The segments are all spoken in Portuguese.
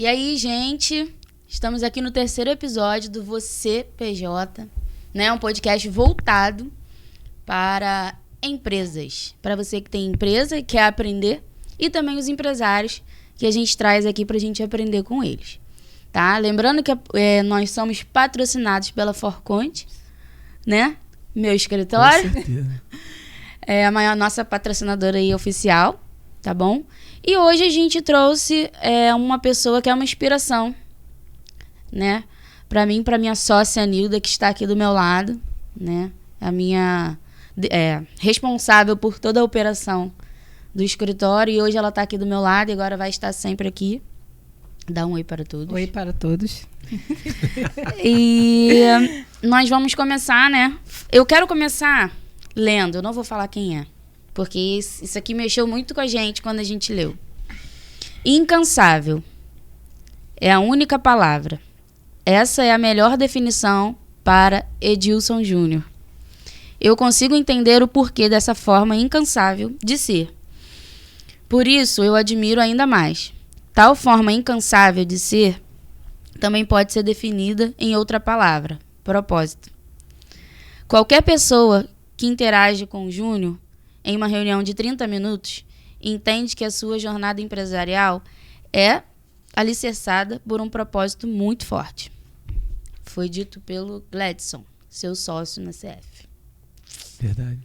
E aí, gente, estamos aqui no 3º episódio do Você PJ, né? Um podcast voltado para empresas. Para você que tem empresa e quer aprender, e também os empresários que a gente traz aqui para a gente aprender com eles. Tá? Lembrando que nós somos patrocinados pela Forconte, né? Meu escritório. Com certeza. É a nossa patrocinadora aí oficial, tá bom? E hoje a gente trouxe uma pessoa que é uma inspiração, né? Pra mim, pra minha sócia Nilda, que está aqui do meu lado, né? A minha responsável por toda a operação do escritório. E hoje ela tá aqui do meu lado e agora vai estar sempre aqui. Dá um oi para todos. Oi para todos. E nós vamos começar, né? Eu quero começar lendo. Eu não vou falar quem é, porque isso aqui mexeu muito com a gente quando a gente leu. Incansável é a única palavra. Essa é a melhor definição para Edilson Júnior. Eu consigo entender o porquê dessa forma incansável de ser. Por isso, eu admiro ainda mais. Tal forma incansável de ser também pode ser definida em outra palavra: propósito. Qualquer pessoa que interage com o Júnior em uma reunião de 30 minutos entende que a sua jornada empresarial é alicerçada por um propósito muito forte. Foi dito pelo Gladson, seu sócio na CF. Verdade.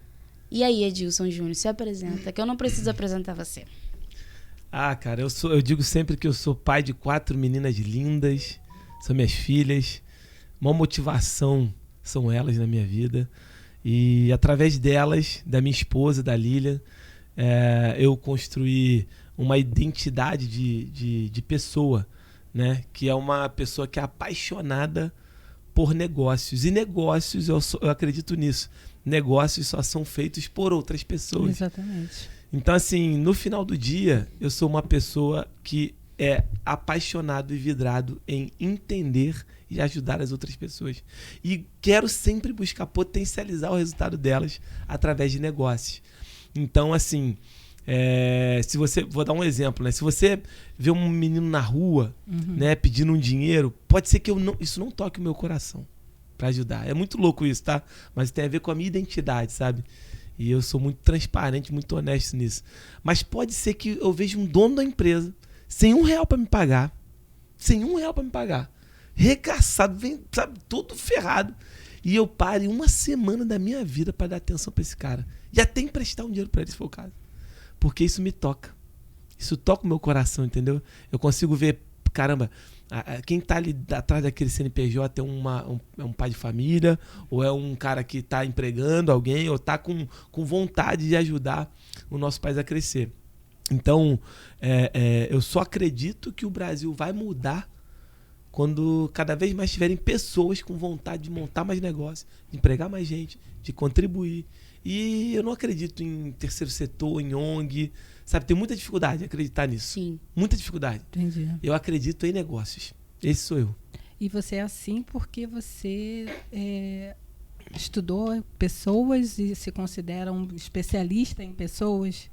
E aí, Edilson Júnior, se apresenta, que eu não preciso apresentar você. Cara, eu digo sempre que eu sou pai de 4 meninas lindas, são minhas filhas. Uma motivação são elas na minha vida. E através delas, da minha esposa, da Lilian, eu construí uma identidade de pessoa, né? Que é uma pessoa que é apaixonada por negócios. E negócios, eu acredito nisso, negócios só são feitos por outras pessoas. Exatamente. Então, assim, no final do dia, eu sou uma pessoa que é apaixonado e vidrado em entender e ajudar as outras pessoas. E quero sempre buscar potencializar o resultado delas através de negócios. Então, assim, vou dar um exemplo, né? Se você vê um menino na rua, né, pedindo um dinheiro, pode ser que isso não toque o meu coração para ajudar. É muito louco isso, tá? Mas tem a ver com a minha identidade, sabe? E eu sou muito transparente, muito honesto nisso. Mas pode ser que eu veja um dono da empresa sem R$1 para me pagar. Sem R$1 para me pagar. Regaçado, sabe, todo ferrado. E eu pare uma semana da minha vida para dar atenção para esse cara. E até emprestar um dinheiro para ele, se for o caso. Porque isso me toca. Isso toca o meu coração, entendeu? Eu consigo ver, caramba, quem tá ali atrás daquele CNPJ é um pai de família, ou é um cara que tá empregando alguém, ou tá com vontade de ajudar o nosso país a crescer. Então, eu só acredito que o Brasil vai mudar quando cada vez mais tiverem pessoas com vontade de montar mais negócios, de empregar mais gente, de contribuir. E eu não acredito em terceiro setor, em ONG, sabe? Tem muita dificuldade de acreditar nisso. Sim. Muita dificuldade. Entendi. Eu acredito em negócios. Esse sou eu. E você é assim porque você estudou pessoas e se considera um especialista em pessoas?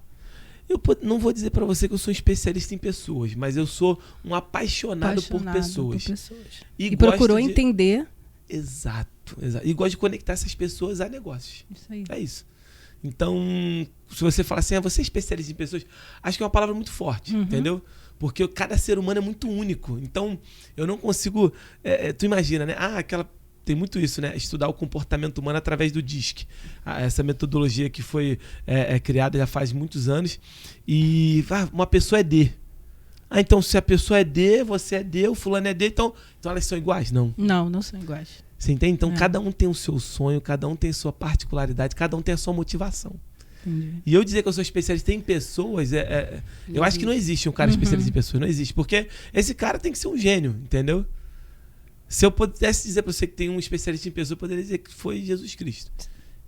Eu não vou dizer para você que eu sou um especialista em pessoas, mas eu sou um apaixonado por pessoas. E procurou entender. Exato. E gosto de conectar essas pessoas a negócios. Isso aí. É isso. Então, se você fala assim, você é especialista em pessoas, acho que é uma palavra muito forte, entendeu? Porque cada ser humano é muito único. Então, eu não consigo... tu imagina, né? Tem muito isso, né? Estudar o comportamento humano através do DISC. Essa metodologia que foi criada já faz muitos anos. E uma pessoa é D. Então se a pessoa é D, você é D, o fulano é D, então elas são iguais? Não. Não são iguais. Você entende? Então cada um tem o seu sonho, cada um tem a sua particularidade, cada um tem a sua motivação. Entendi. E eu dizer que eu sou especialista em pessoas, eu acho que não existe um cara especialista em pessoas, não existe. Porque esse cara tem que ser um gênio, entendeu? Se eu pudesse dizer para você que tem um especialista em pessoas, eu poderia dizer que foi Jesus Cristo.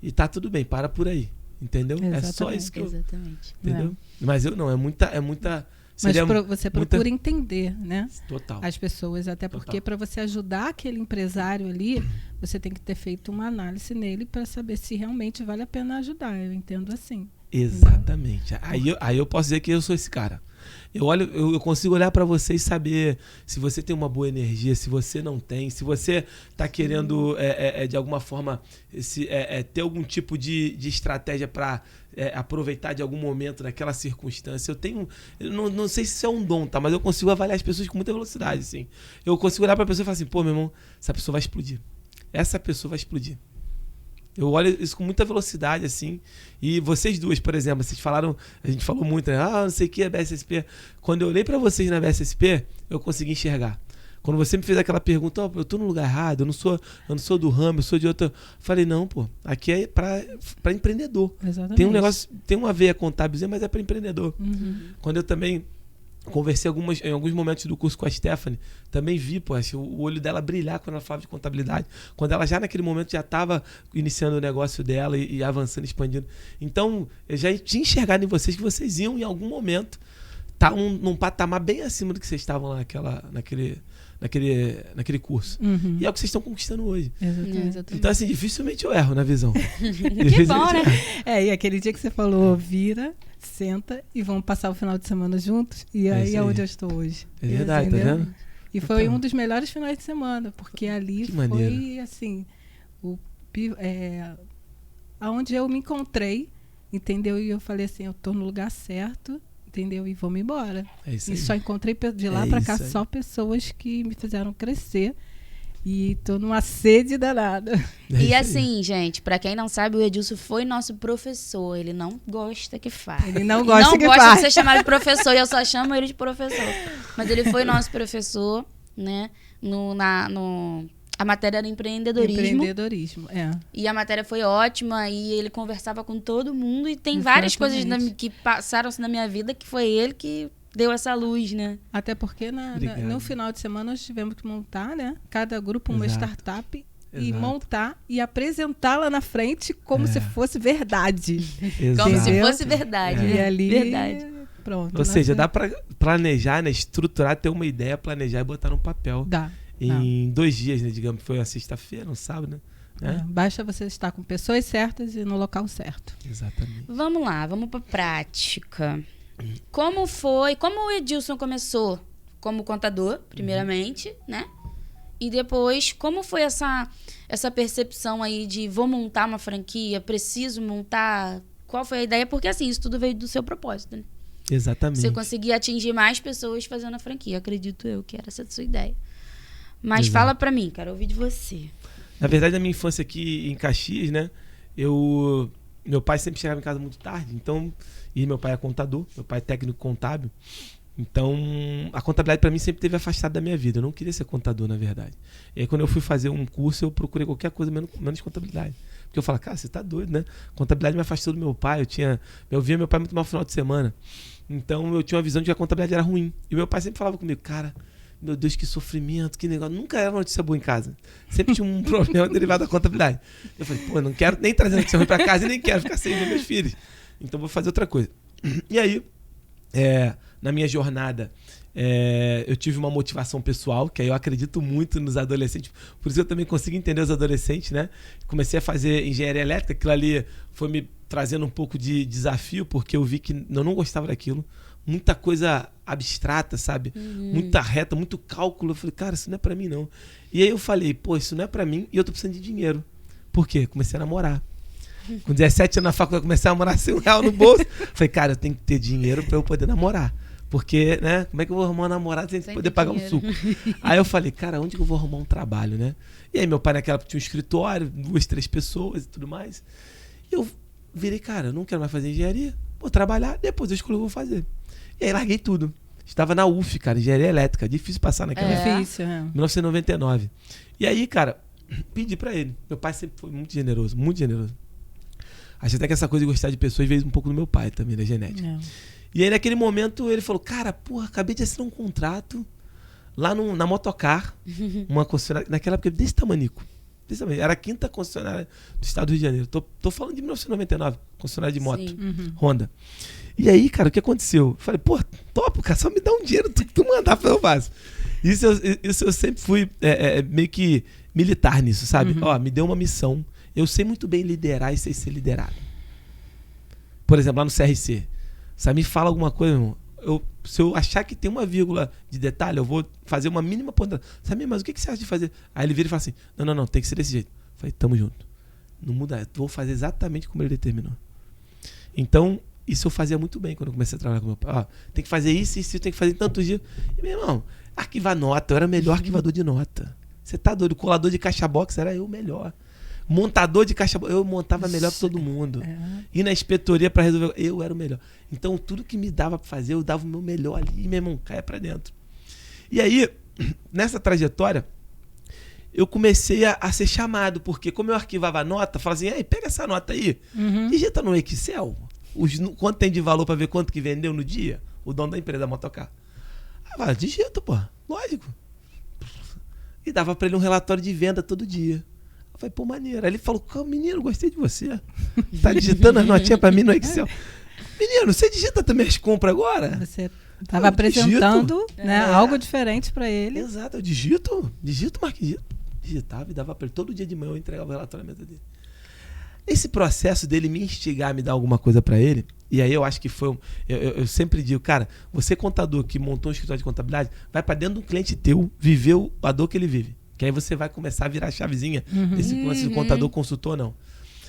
E tá tudo bem, para por aí, entendeu? Exatamente. É só isso que eu... Exatamente. Entendeu? Mas eu não, é muita... Mas você procura entender, né? Total. As pessoas, até porque para você ajudar aquele empresário ali, você tem que ter feito uma análise nele para saber se realmente vale a pena ajudar. Eu entendo assim. Exatamente. Aí eu posso dizer que eu sou esse cara. Eu consigo olhar para você e saber se você tem uma boa energia, se você não tem, se você tá querendo, de alguma forma, ter algum tipo de estratégia para aproveitar de algum momento daquela circunstância. Eu não sei se isso é um dom, tá? Mas eu consigo avaliar as pessoas com muita velocidade, assim. Eu consigo olhar pra pessoa e falar assim, pô, meu irmão, essa pessoa vai explodir. Essa pessoa vai explodir. Eu olho isso com muita velocidade, assim. E vocês duas, por exemplo, vocês falaram, a gente falou muito, né? Não sei o que é BSSP. Quando eu olhei pra vocês na BSSP, eu consegui enxergar. Quando você me fez aquela pergunta, eu tô no lugar errado, eu não sou do ramo, eu sou de outro. Eu falei, não, pô, aqui é pra empreendedor. Exatamente. Tem um negócio, tem uma veia contábil, mas é pra empreendedor. Quando eu também conversei em alguns momentos do curso com a Stephanie, também vi, pô, o olho dela brilhar quando ela falava de contabilidade. Quando ela já naquele momento já estava iniciando o negócio dela e avançando, expandindo. Então, eu já tinha enxergado em vocês que vocês iam, em algum momento, estar num patamar bem acima do que vocês estavam lá naquele curso. E é o que vocês estão conquistando hoje. Exatamente. Então, assim, dificilmente eu erro na visão. Que bom, né? E aquele dia que você falou, vira, senta e vamos passar o final de semana juntos. E aí é onde eu estou hoje. É verdade, tá vendo? E foi um dos melhores finais de semana, porque ali foi, assim, aonde eu me encontrei, entendeu? E eu falei assim, eu tô no lugar certo, entendeu? E vamos embora. É isso e aí. só encontrei de lá pra cá só pessoas que me fizeram crescer. E tô numa sede danada. E assim, gente, pra quem não sabe, o Edilson foi nosso professor. Ele não gosta que faz. Ele não gosta que faz. faz. De ser chamado de professor, e eu só chamo ele de professor. Mas ele foi nosso professor, né? A matéria era empreendedorismo. Empreendedorismo, E a matéria foi ótima, e ele conversava com todo mundo. E tem várias coisas que passaram-se na minha vida que foi ele que deu essa luz, né? Até porque no final de semana nós tivemos que montar, né? Cada grupo uma startup e montar e apresentá-la na frente como se fosse verdade. Como se fosse verdade. E ali, verdade. Pronto. Ou seja, dá para planejar, né? Estruturar, ter uma ideia, planejar e botar no papel. Dá. Em 2 dias, né? Digamos, foi uma sexta-feira, um sábado, né? Basta você estar com pessoas certas e no local certo. Exatamente. Vamos lá, vamos para prática. Como o Edilson começou como contador, primeiramente, né? E depois, como foi essa percepção aí de vou montar uma franquia, preciso montar? Qual foi a ideia? Porque assim, isso tudo veio do seu propósito, né? Exatamente. Você conseguia atingir mais pessoas fazendo a franquia, acredito eu que era essa a sua ideia. Mas fala pra mim, quero ouvir de você. Na verdade, na minha infância aqui em Caxias, né? Meu pai sempre chegava em casa muito tarde, então... E meu pai é contador, meu pai é técnico contábil. Então, a contabilidade para mim sempre esteve afastada da minha vida. Eu não queria ser contador, na verdade. E aí, quando eu fui fazer um curso, eu procurei qualquer coisa menos contabilidade. Porque eu falava, cara, você tá doido, né? Contabilidade me afastou do meu pai. Eu via meu pai muito mal no final de semana. Então, eu tinha uma visão de que a contabilidade era ruim. E meu pai sempre falava comigo, cara, meu Deus, que sofrimento, que negócio. Nunca era notícia boa em casa. Sempre tinha um problema derivado da contabilidade. Eu falei, pô, não quero nem trazer notícia ruim para casa e nem quero ficar sem ver meus filhos. Então vou fazer outra coisa. E aí, na minha jornada, eu tive uma motivação pessoal, que aí eu acredito muito nos adolescentes. Por isso eu também consigo entender os adolescentes, né? Comecei a fazer engenharia elétrica, aquilo ali foi me trazendo um pouco de desafio, porque eu vi que eu não gostava daquilo. Muita coisa abstrata, sabe? Muita reta, muito cálculo. Eu falei, cara, isso não é pra mim, não. E aí eu falei, pô, isso não é pra mim e eu tô precisando de dinheiro. Por quê? Comecei a namorar. Com 17 anos na faculdade, comecei a namorar sem R$1 no bolso. Falei, cara, eu tenho que ter dinheiro pra eu poder namorar. Porque, né, como é que eu vou arrumar uma namorada sem poder pagar um suco? Aí eu falei, cara, onde que eu vou arrumar um trabalho, né? E aí meu pai naquela época tinha um escritório, 2, 3 pessoas e tudo mais. E eu virei, cara, eu não quero mais fazer engenharia. Vou trabalhar, depois eu escolho o que eu vou fazer. E aí larguei tudo. Estava na UF, cara, engenharia elétrica. Difícil passar naquela época. Difícil, 1999. E aí, cara, pedi pra ele. Meu pai sempre foi muito generoso, muito generoso. Acho até que essa coisa de gostar de pessoas veio um pouco do meu pai também, da genética. E aí, naquele momento, ele falou, cara, porra, acabei de assinar um contrato lá na Motocar, uma concessionária, naquela época, desse tamanico. Era a 5ª concessionária do estado do Rio de Janeiro. Tô falando de 1999, concessionária de moto, Honda. E aí, cara, o que aconteceu? Eu falei, pô, topo, cara, só me dá um dinheiro, tu mandar fazer o básico. Isso eu sempre fui meio que militar nisso, sabe? Ó, me deu uma missão. Eu sei muito bem liderar e sei ser liderado. Por exemplo, lá no CRC. Sabe, me fala alguma coisa, irmão. se eu achar que tem uma vírgula de detalhe, eu vou fazer uma mínima ponderação. Sabe, mas o que você acha de fazer? Aí ele vira e fala assim, não, tem que ser desse jeito. Eu falei, tamo junto. Não muda, vou fazer exatamente como ele determinou. Então, isso eu fazia muito bem quando eu comecei a trabalhar com meu pai. Tem que fazer isso, tem que fazer em tantos dias. E, meu irmão, arquivar nota, eu era o melhor arquivador de nota. Você tá doido? Colador de caixa box era eu o melhor. Montador de caixa box, eu montava melhor que todo mundo. E na inspetoria para resolver, eu era o melhor. Então, tudo que me dava para fazer, eu dava o meu melhor ali. E, meu irmão, caia para dentro. E aí, nessa trajetória, eu comecei a ser chamado, porque como eu arquivava a nota, falava assim, pega essa nota aí, digita no Excel, quanto tem de valor para ver quanto que vendeu no dia, o dono da empresa da Motocar. Aí eu digita, pô, lógico. E dava para ele um relatório de venda todo dia. Eu falei, pô, maneiro. Aí ele falou, menino, gostei de você. Tá digitando as notinhas para mim no Excel. Menino, você digita também as compras agora? Você estava apresentando, né, algo diferente para ele. Exato, eu digito, Marquinhos. Digitava e dava para ele. Todo dia de manhã eu entregava o relatório na mesa dele. Esse processo dele me instigar a me dar alguma coisa para ele, e aí eu acho que foi... Eu sempre digo, cara, você contador que montou um escritório de contabilidade, vai para dentro de um cliente teu, viveu a dor que ele vive. Que aí você vai começar a virar a chavezinha desse lance do contador consultor, não.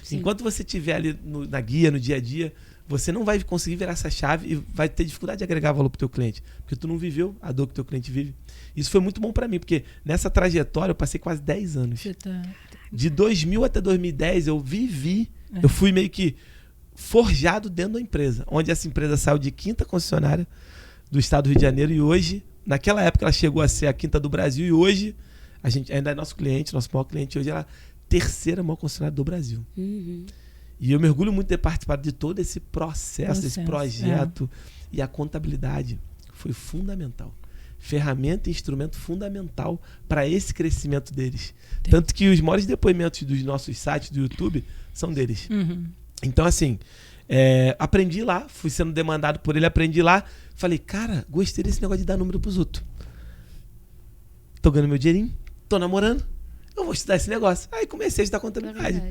Sim. Enquanto você estiver ali na guia, no dia a dia, você não vai conseguir virar essa chave e vai ter dificuldade de agregar valor pro teu cliente. Porque tu não viveu a dor que o teu cliente vive. Isso foi muito bom para mim, porque nessa trajetória eu passei quase 10 anos. De 2000 até 2010 eu vivi, eu fui meio que forjado dentro da empresa, onde essa empresa saiu de 5ª concessionária do estado do Rio de Janeiro e hoje, naquela época ela chegou a ser a 5ª do Brasil e hoje, a gente ainda é nosso cliente, nosso maior cliente, hoje ela é a 3ª maior concessionária do Brasil. E eu me orgulho muito de ter participado de todo esse processo, esse projeto. E a contabilidade foi fundamental. Ferramenta e instrumento fundamental para esse crescimento deles. Tanto que os maiores depoimentos dos nossos sites do YouTube são deles. Então, assim, aprendi lá, fui sendo demandado por ele, aprendi lá. Falei, cara, gostei desse negócio de dar número pros outros. Tô ganhando meu dinheirinho, tô namorando, eu vou estudar esse negócio. Aí comecei a estudar contabilidade.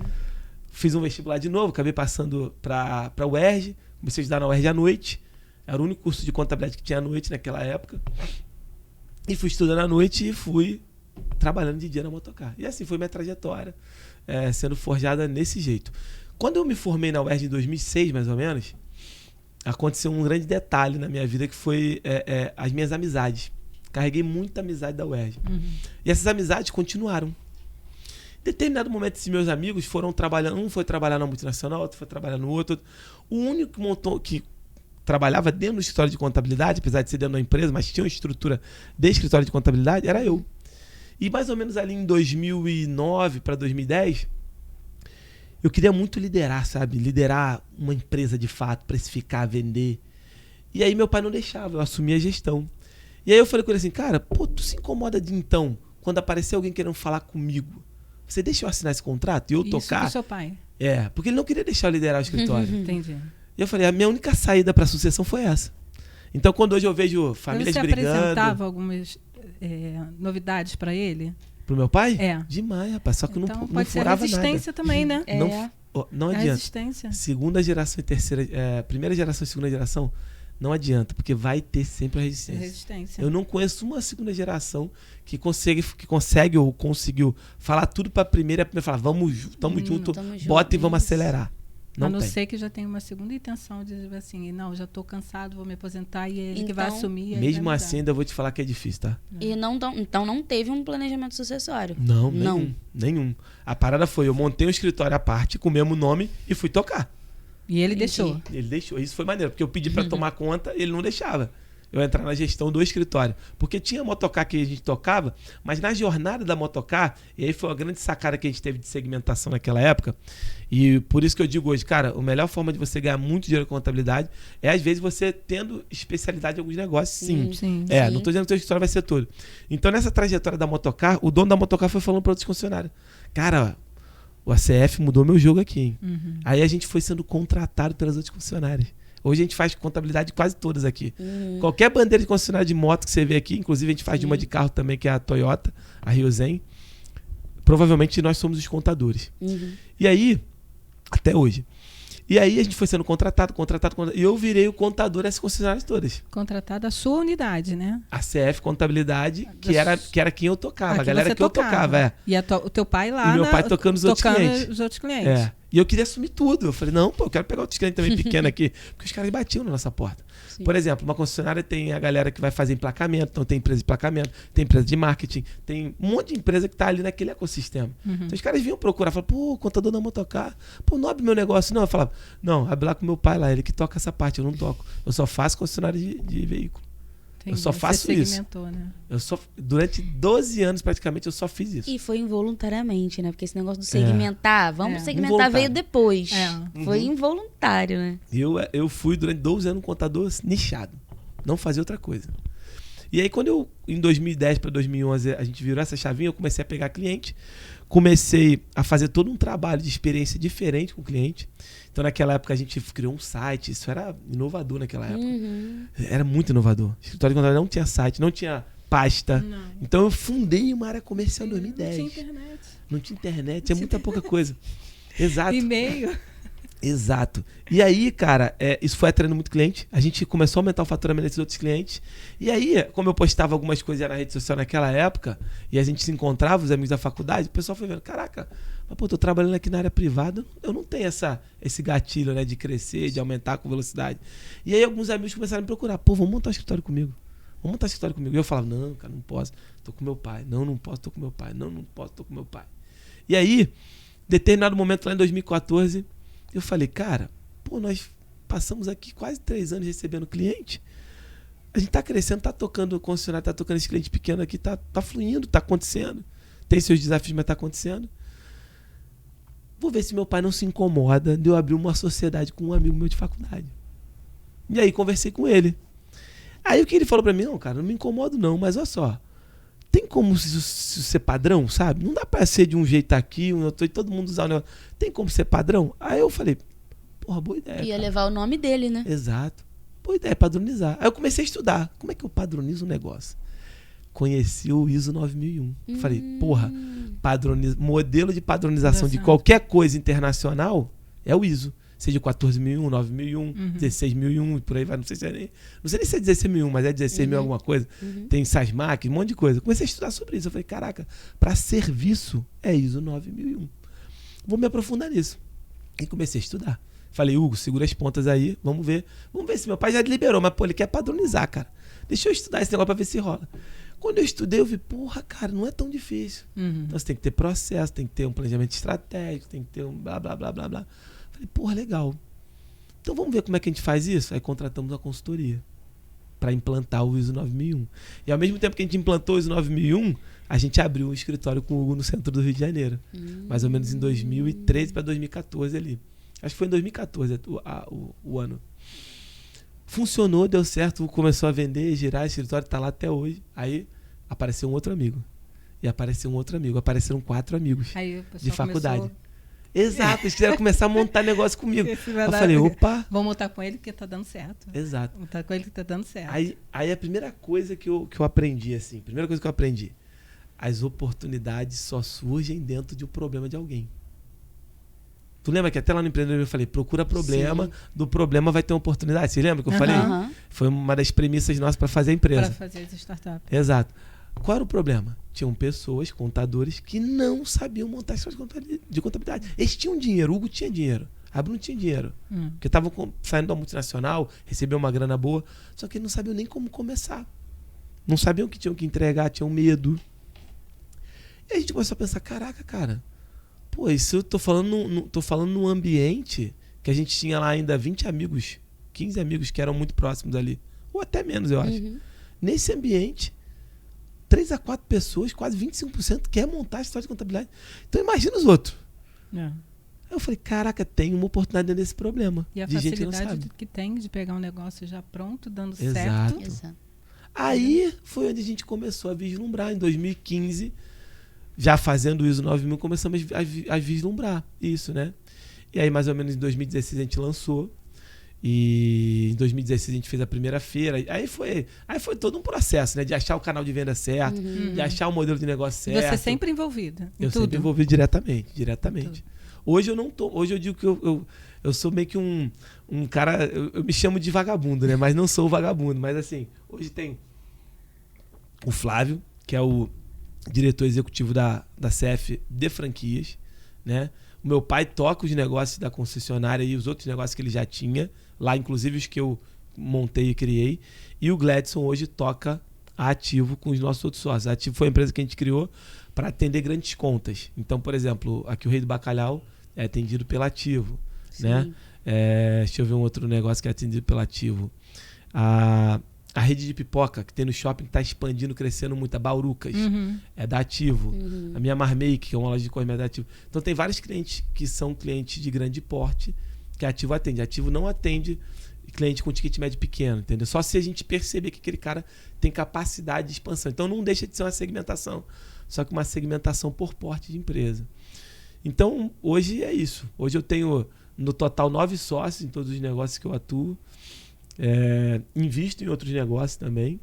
Fiz um vestibular de novo, acabei passando para a UERJ, comecei a estudar na UERJ à noite. Era o único curso de contabilidade que tinha à noite naquela época. E fui estudando à noite e fui trabalhando de dia na Motocar. E assim foi minha trajetória, sendo forjada nesse jeito. Quando eu me formei na UERJ em 2006, mais ou menos, aconteceu um grande detalhe na minha vida que foi as minhas amizades. Carreguei muita amizade da UERJ. E essas amizades continuaram. Em determinado momento, esses meus amigos foram trabalhando. Um foi trabalhar na multinacional, outro foi trabalhar no outro. O único que trabalhava dentro do escritório de contabilidade, apesar de ser dentro da empresa, mas tinha uma estrutura de escritório de contabilidade, era eu. E mais ou menos ali em 2009 para 2010, eu queria muito liderar, sabe? Liderar uma empresa de fato, precificar, vender. E aí meu pai não deixava, eu assumia a gestão. E aí eu falei com ele assim, cara, pô, tu se incomoda de então, quando aparecer alguém querendo falar comigo, você deixa eu assinar esse contrato e eu tocar? Isso do seu pai? Porque ele não queria deixar eu liderar o escritório. Entendi. E eu falei, a minha única saída para a sucessão foi essa. Então, quando hoje eu vejo famílias brigando... Você apresentava algumas novidades para ele? Pro meu pai? Demais, rapaz. Só que então, não pode furava ser resistência nada. Também, né? Não adianta. Resistência. Segunda geração e terceira... primeira geração e segunda geração, não adianta, porque vai ter sempre a resistência. Eu não conheço uma segunda geração que consegue ou conseguiu falar tudo para a primeira falar, tamo junto, bota e vamos acelerar. A não ser que já tenha uma segunda intenção de dizer assim, não, já estou cansado, vou me aposentar e ele que vai assumir. Mesmo assim, ainda vou te falar que é difícil, tá? E então não teve um planejamento sucessório? Não. Nenhum. A parada foi, eu montei um escritório à parte com o mesmo nome e fui tocar. E ele deixou? Ele deixou. Isso foi maneiro, porque eu pedi para tomar conta e ele não deixava eu entrar na gestão do escritório. Porque tinha motocar que a gente tocava, mas na jornada da motocar, e aí foi uma grande sacada que a gente teve de segmentação naquela época, e por isso que eu digo hoje, cara, a melhor forma de você ganhar muito dinheiro com contabilidade é, às vezes, você tendo especialidade em alguns negócios, sim. Não estou dizendo que o teu escritório vai ser todo. Então, nessa trajetória da motocar, o dono da motocar foi falando para outros concessionários, cara, o ACF mudou meu jogo aqui, hein? Aí a gente foi sendo contratado pelas outras concessionárias. Hoje a gente faz contabilidade de quase todas aqui. Qualquer bandeira de concessionária de moto que você vê aqui, inclusive a gente faz de uma de carro também, que é a Toyota, a Riozen. Provavelmente nós somos os contadores. E aí, até hoje. E aí a gente foi sendo contratado, e eu virei o contador dessas concessionárias todas. Contratado a sua unidade, né? A CF Contabilidade, que era quem eu tocava, a galera que eu tocava. E o teu pai lá... E meu pai tocando os outros clientes. É. E eu queria assumir tudo. Eu falei, não, pô, eu quero pegar outros clientes também pequenos aqui. Porque os caras batiam na nossa porta. Sim. Por exemplo, uma concessionária tem a galera que vai fazer emplacamento, então tem empresa de emplacamento, tem empresa de marketing, tem um monte de empresa que tá ali naquele ecossistema. Então os caras vinham procurar, falavam, pô, contador da Motocar, pô, não abre meu negócio. Não, eu falava, não, abre lá com meu pai lá, ele que toca essa parte, eu não toco. Eu só faço concessionária de veículo. Entendi. Eu só faço isso. Né? Durante 12 anos, praticamente, eu só fiz isso. E foi involuntariamente, né? Porque esse negócio do segmentar, vamos segmentar, veio depois. Foi involuntário, né? Eu fui, durante 12 anos, um contador nichado. Não fazia outra coisa. E aí, quando em 2010 para 2011, a gente virou essa chavinha, eu comecei a pegar cliente. Comecei a fazer todo um trabalho de experiência diferente com o cliente. Então, naquela época, a gente criou um site. Isso era inovador naquela época. Era muito inovador. O escritório de contabilidade não tinha site, não tinha pasta. Não. Então, eu fundei uma área comercial em 2010. Não tinha internet. Não tinha internet, é muita pouca coisa. Exato. E-mail. Exato. E aí, cara, isso foi atraindo muito cliente. A gente começou a aumentar o faturamento desses outros clientes. E aí, como eu postava algumas coisas na rede social naquela época, e a gente se encontrava, os amigos da faculdade, o pessoal foi vendo, caraca, mas pô, tô trabalhando aqui na área privada, eu não tenho esse gatilho, né, de crescer, de aumentar com velocidade. E aí alguns amigos começaram a me procurar, pô, vamos montar um escritório comigo. E eu falava, não, cara, não posso, tô com meu pai. Não posso, tô com meu pai. Não posso, tô com meu pai. E aí, determinado momento lá em 2014, eu falei, cara, pô, nós passamos aqui quase 3 anos recebendo cliente. A gente tá crescendo, tá tocando o concessionário, tá tocando esse cliente pequeno aqui, tá fluindo, tá acontecendo. Tem seus desafios, mas tá acontecendo. Vou ver se meu pai não se incomoda de eu abrir uma sociedade com um amigo meu de faculdade. E aí conversei com ele. Aí o que ele falou pra mim, não, cara, não me incomodo não, mas olha só, tem como ser padrão, sabe? Não dá pra ser de um jeito aqui, um outro, e todo mundo usar o negócio. Tem como ser padrão? Aí eu falei, porra, boa ideia. Ia levar o nome dele, né? Exato. Boa ideia, padronizar. Aí eu comecei a estudar. Como é que eu padronizo um negócio? Conheci o ISO 9001. Falei, porra, modelo de padronização de qualquer coisa internacional é o ISO. Seja 14.001, 9.001, 16.001 e por aí vai. Não sei nem se é 16.001, mas é 16.000 alguma coisa. Tem SASMAC, um monte de coisa. Comecei a estudar sobre isso. Eu falei, caraca, para serviço é ISO 9001. Vou me aprofundar nisso. E comecei a estudar. Falei, Hugo, segura as pontas aí, vamos ver. Vamos ver se meu pai já liberou, mas pô, ele quer padronizar, cara. Deixa eu estudar esse negócio pra ver se rola. Quando eu estudei, eu vi, porra, cara, não é tão difícil. Então você tem que ter processo, tem que ter um planejamento estratégico, tem que ter um blá, blá, blá, blá, blá. Falei, porra, legal. Então vamos ver como é que a gente faz isso? Aí contratamos uma consultoria para implantar o ISO 9001. E ao mesmo tempo que a gente implantou o ISO 9001, a gente abriu um escritório com o Hugo no centro do Rio de Janeiro. Mais ou menos em 2013 para 2014 ali. Acho que foi em 2014 o ano. Funcionou, deu certo, começou a vender, girar, o escritório está lá até hoje. Aí apareceu um outro amigo. E apareceu um outro amigo. Apareceram 4 amigos de faculdade. Começou... Exato, eles quiseram começar a montar negócio comigo. Eu falei, opa. Vamos montar com ele porque tá dando certo. Exato. Montar com ele que tá dando certo. Aí a primeira coisa que eu aprendi, assim, as oportunidades só surgem dentro de um problema de alguém. Tu lembra que até lá no empreendedorismo eu falei, procura problema, do problema vai ter uma oportunidade. Você lembra que eu falei? Foi uma das premissas nossas para fazer a empresa. Para fazer as startups. Exato. Qual era o problema? Tinham pessoas, contadores, que não sabiam montar histórias de contabilidade. Eles tinham dinheiro, o Hugo tinha dinheiro, a Bruno tinha dinheiro. Porque estavam saindo da multinacional, recebiam uma grana boa, só que eles não sabiam nem como começar. Não sabiam o que tinham que entregar, tinham medo. E a gente começou a pensar, caraca, cara, pô, isso eu tô falando num ambiente que a gente tinha lá ainda 20 amigos, 15 amigos que eram muito próximos ali. Ou até menos, eu acho. Nesse ambiente, 3 a 4 pessoas, quase 25% quer montar a história de contabilidade. Então imagina os outros. Aí eu falei, caraca, tem uma oportunidade nesse problema. E a facilidade que tem de pegar um negócio já pronto, dando certo. Exato. Aí foi onde a gente começou a vislumbrar. Em 2015, já fazendo o ISO 9000, começamos a vislumbrar isso, né? E aí mais ou menos em 2016 a gente lançou. E em 2016 a gente fez a primeira feira. Aí foi todo um processo, né? De achar o canal de venda certo, de achar o modelo de negócio certo. Você sempre envolvido? Eu sempre envolvido diretamente. Hoje eu não tô. Hoje eu digo que eu sou meio que um cara. Eu me chamo de vagabundo, né? Mas não sou vagabundo. Mas assim, hoje tem o Flávio, que é o diretor executivo da CF de franquias, né? O meu pai toca os negócios da concessionária e os outros negócios que ele já tinha, lá inclusive os que eu montei e criei. E o Gladson hoje toca a Ativo com os nossos outros sócios. A Ativo foi a empresa que a gente criou para atender grandes contas. Então, por exemplo, aqui o Rei do Bacalhau é atendido pela Ativo, né? Deixa eu ver um outro negócio que é atendido pela Ativo. A rede de pipoca que tem no shopping que está expandindo, crescendo muito, a Baurucas, é da Ativo. A minha Marmake, que é uma loja de cosméticos, é da Ativo. Então tem vários clientes que são clientes de grande porte que a Ativo atende. A Ativo não atende cliente com ticket médio pequeno, entendeu? Só se a gente perceber que aquele cara tem capacidade de expansão. Então não deixa de ser uma segmentação, só que uma segmentação por porte de empresa. Então hoje é isso. Hoje eu tenho no total 9 sócios em todos os negócios que eu atuo. Invisto em outros negócios também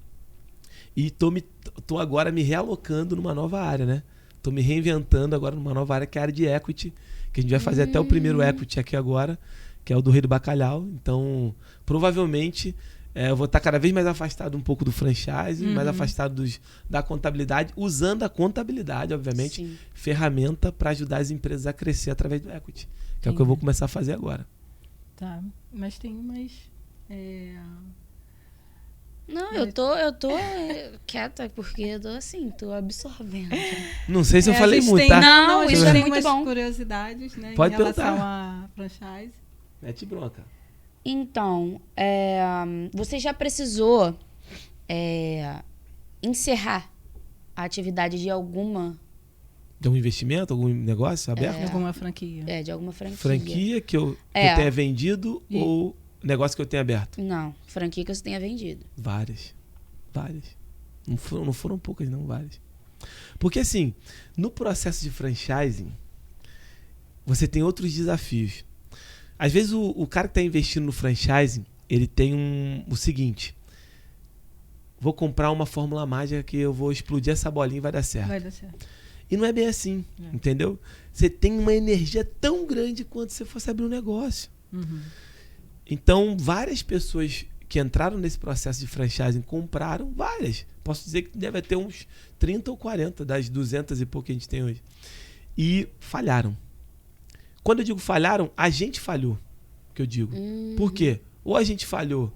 e tô agora me realocando numa nova área, né? Tô me reinventando agora numa nova área que é a área de equity, que a gente vai fazer até o primeiro equity aqui agora, que é o do Rei do Bacalhau. Então, provavelmente, eu vou estar cada vez mais afastado um pouco do franchise, mais afastado da contabilidade, usando a contabilidade, obviamente, ferramenta para ajudar as empresas a crescer através do equity, que é o que eu vou começar a fazer agora. Tá, mas tem umas... Não, eu tô quieta porque eu tô assim, tô absorvendo. Não sei se eu falei muito, tá? Não, isso é muito umas bom. curiosidades, né, pode em relação perguntar. à franchise. Mete bronca. Então, você já precisou encerrar a atividade de alguma... De algum investimento, algum negócio aberto? De alguma franquia. De alguma franquia. Franquia que eu tenha vendido ou... Negócio que eu tenha aberto? Não, franquia que você tenha vendido. Várias. Não foram poucas, não, várias. Porque assim, no processo de franchising, você tem outros desafios. Às vezes o cara que está investindo no franchising, ele tem o seguinte: vou comprar uma fórmula mágica que eu vou explodir essa bolinha e vai dar certo. Vai dar certo. E não é bem assim, entendeu? Você tem uma energia tão grande quanto se fosse abrir um negócio. Então, várias pessoas que entraram nesse processo de franchising compraram várias. Posso dizer que deve ter uns 30 ou 40 das 200 e pouco que a gente tem hoje. E falharam. Quando eu digo falharam, a gente falhou, que eu digo. Por quê? Ou a gente falhou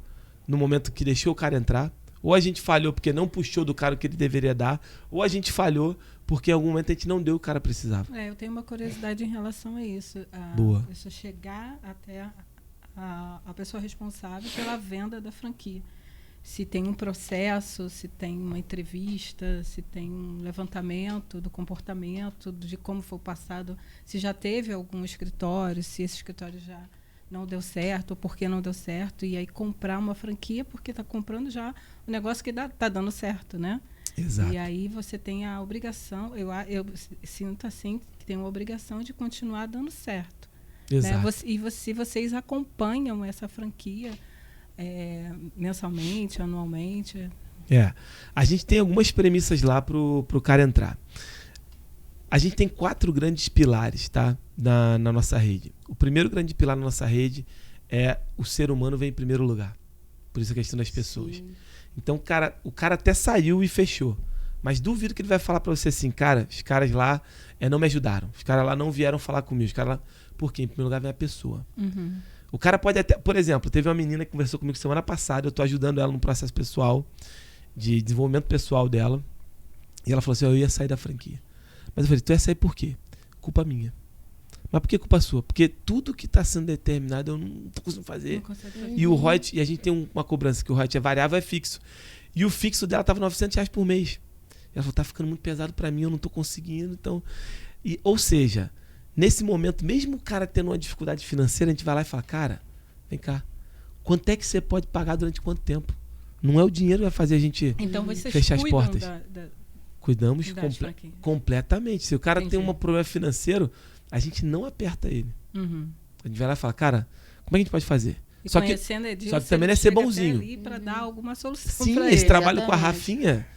no momento que deixou o cara entrar, ou a gente falhou porque não puxou do cara o que ele deveria dar, ou a gente falhou porque em algum momento a gente não deu o que o cara precisava. Eu tenho uma curiosidade em relação a isso. Boa. Isso chegar até... a pessoa responsável pela venda da franquia. Se tem um processo, se tem uma entrevista, se tem um levantamento do comportamento, de como foi passado, se já teve algum escritório, se esse escritório já não deu certo, ou por que não deu certo, e aí comprar uma franquia porque está comprando já o negócio que está dando certo, né? Exato. E aí você tem a obrigação, eu sinto assim, que tem uma obrigação de continuar dando certo. Exato. Né? Se vocês acompanham essa franquia mensalmente, anualmente? A gente tem algumas premissas lá pro cara entrar. A gente tem 4 grandes pilares, tá? Na nossa rede. O primeiro grande pilar na nossa rede é o ser humano vem em primeiro lugar. Por isso a questão das pessoas. Então o cara até saiu e fechou. Mas duvido que ele vai falar pra você assim, cara, os caras lá não me ajudaram. Os caras lá não vieram falar comigo. Os caras lá... Porque, em primeiro lugar, vem a pessoa. O cara pode até... Por exemplo, teve uma menina que conversou comigo semana passada, eu tô ajudando ela no processo pessoal, de desenvolvimento pessoal dela. E ela falou assim, eu ia sair da franquia. Mas eu falei, tu ia sair por quê? Culpa minha. Mas por que culpa sua? Porque tudo que está sendo determinado eu não tô conseguindo fazer. E o ROIT, e a gente tem uma cobrança, que o ROIT é variável, é fixo. E o fixo dela estava R$900 por mês. Ela falou, tá ficando muito pesado para mim, eu não tô conseguindo. Então... ou seja... Nesse momento, mesmo o cara tendo uma dificuldade financeira, a gente vai lá e fala, cara, vem cá, quanto é que você pode pagar durante quanto tempo? Não é o dinheiro que vai fazer a gente fechar as portas. Cuidamos completamente. Se o cara tem um problema financeiro, a gente não aperta ele. A gente vai lá e fala, cara, como é que a gente pode fazer? Só que também não é ser bonzinho. Para dar alguma solução. Sim, esse trabalho com a Rafinha...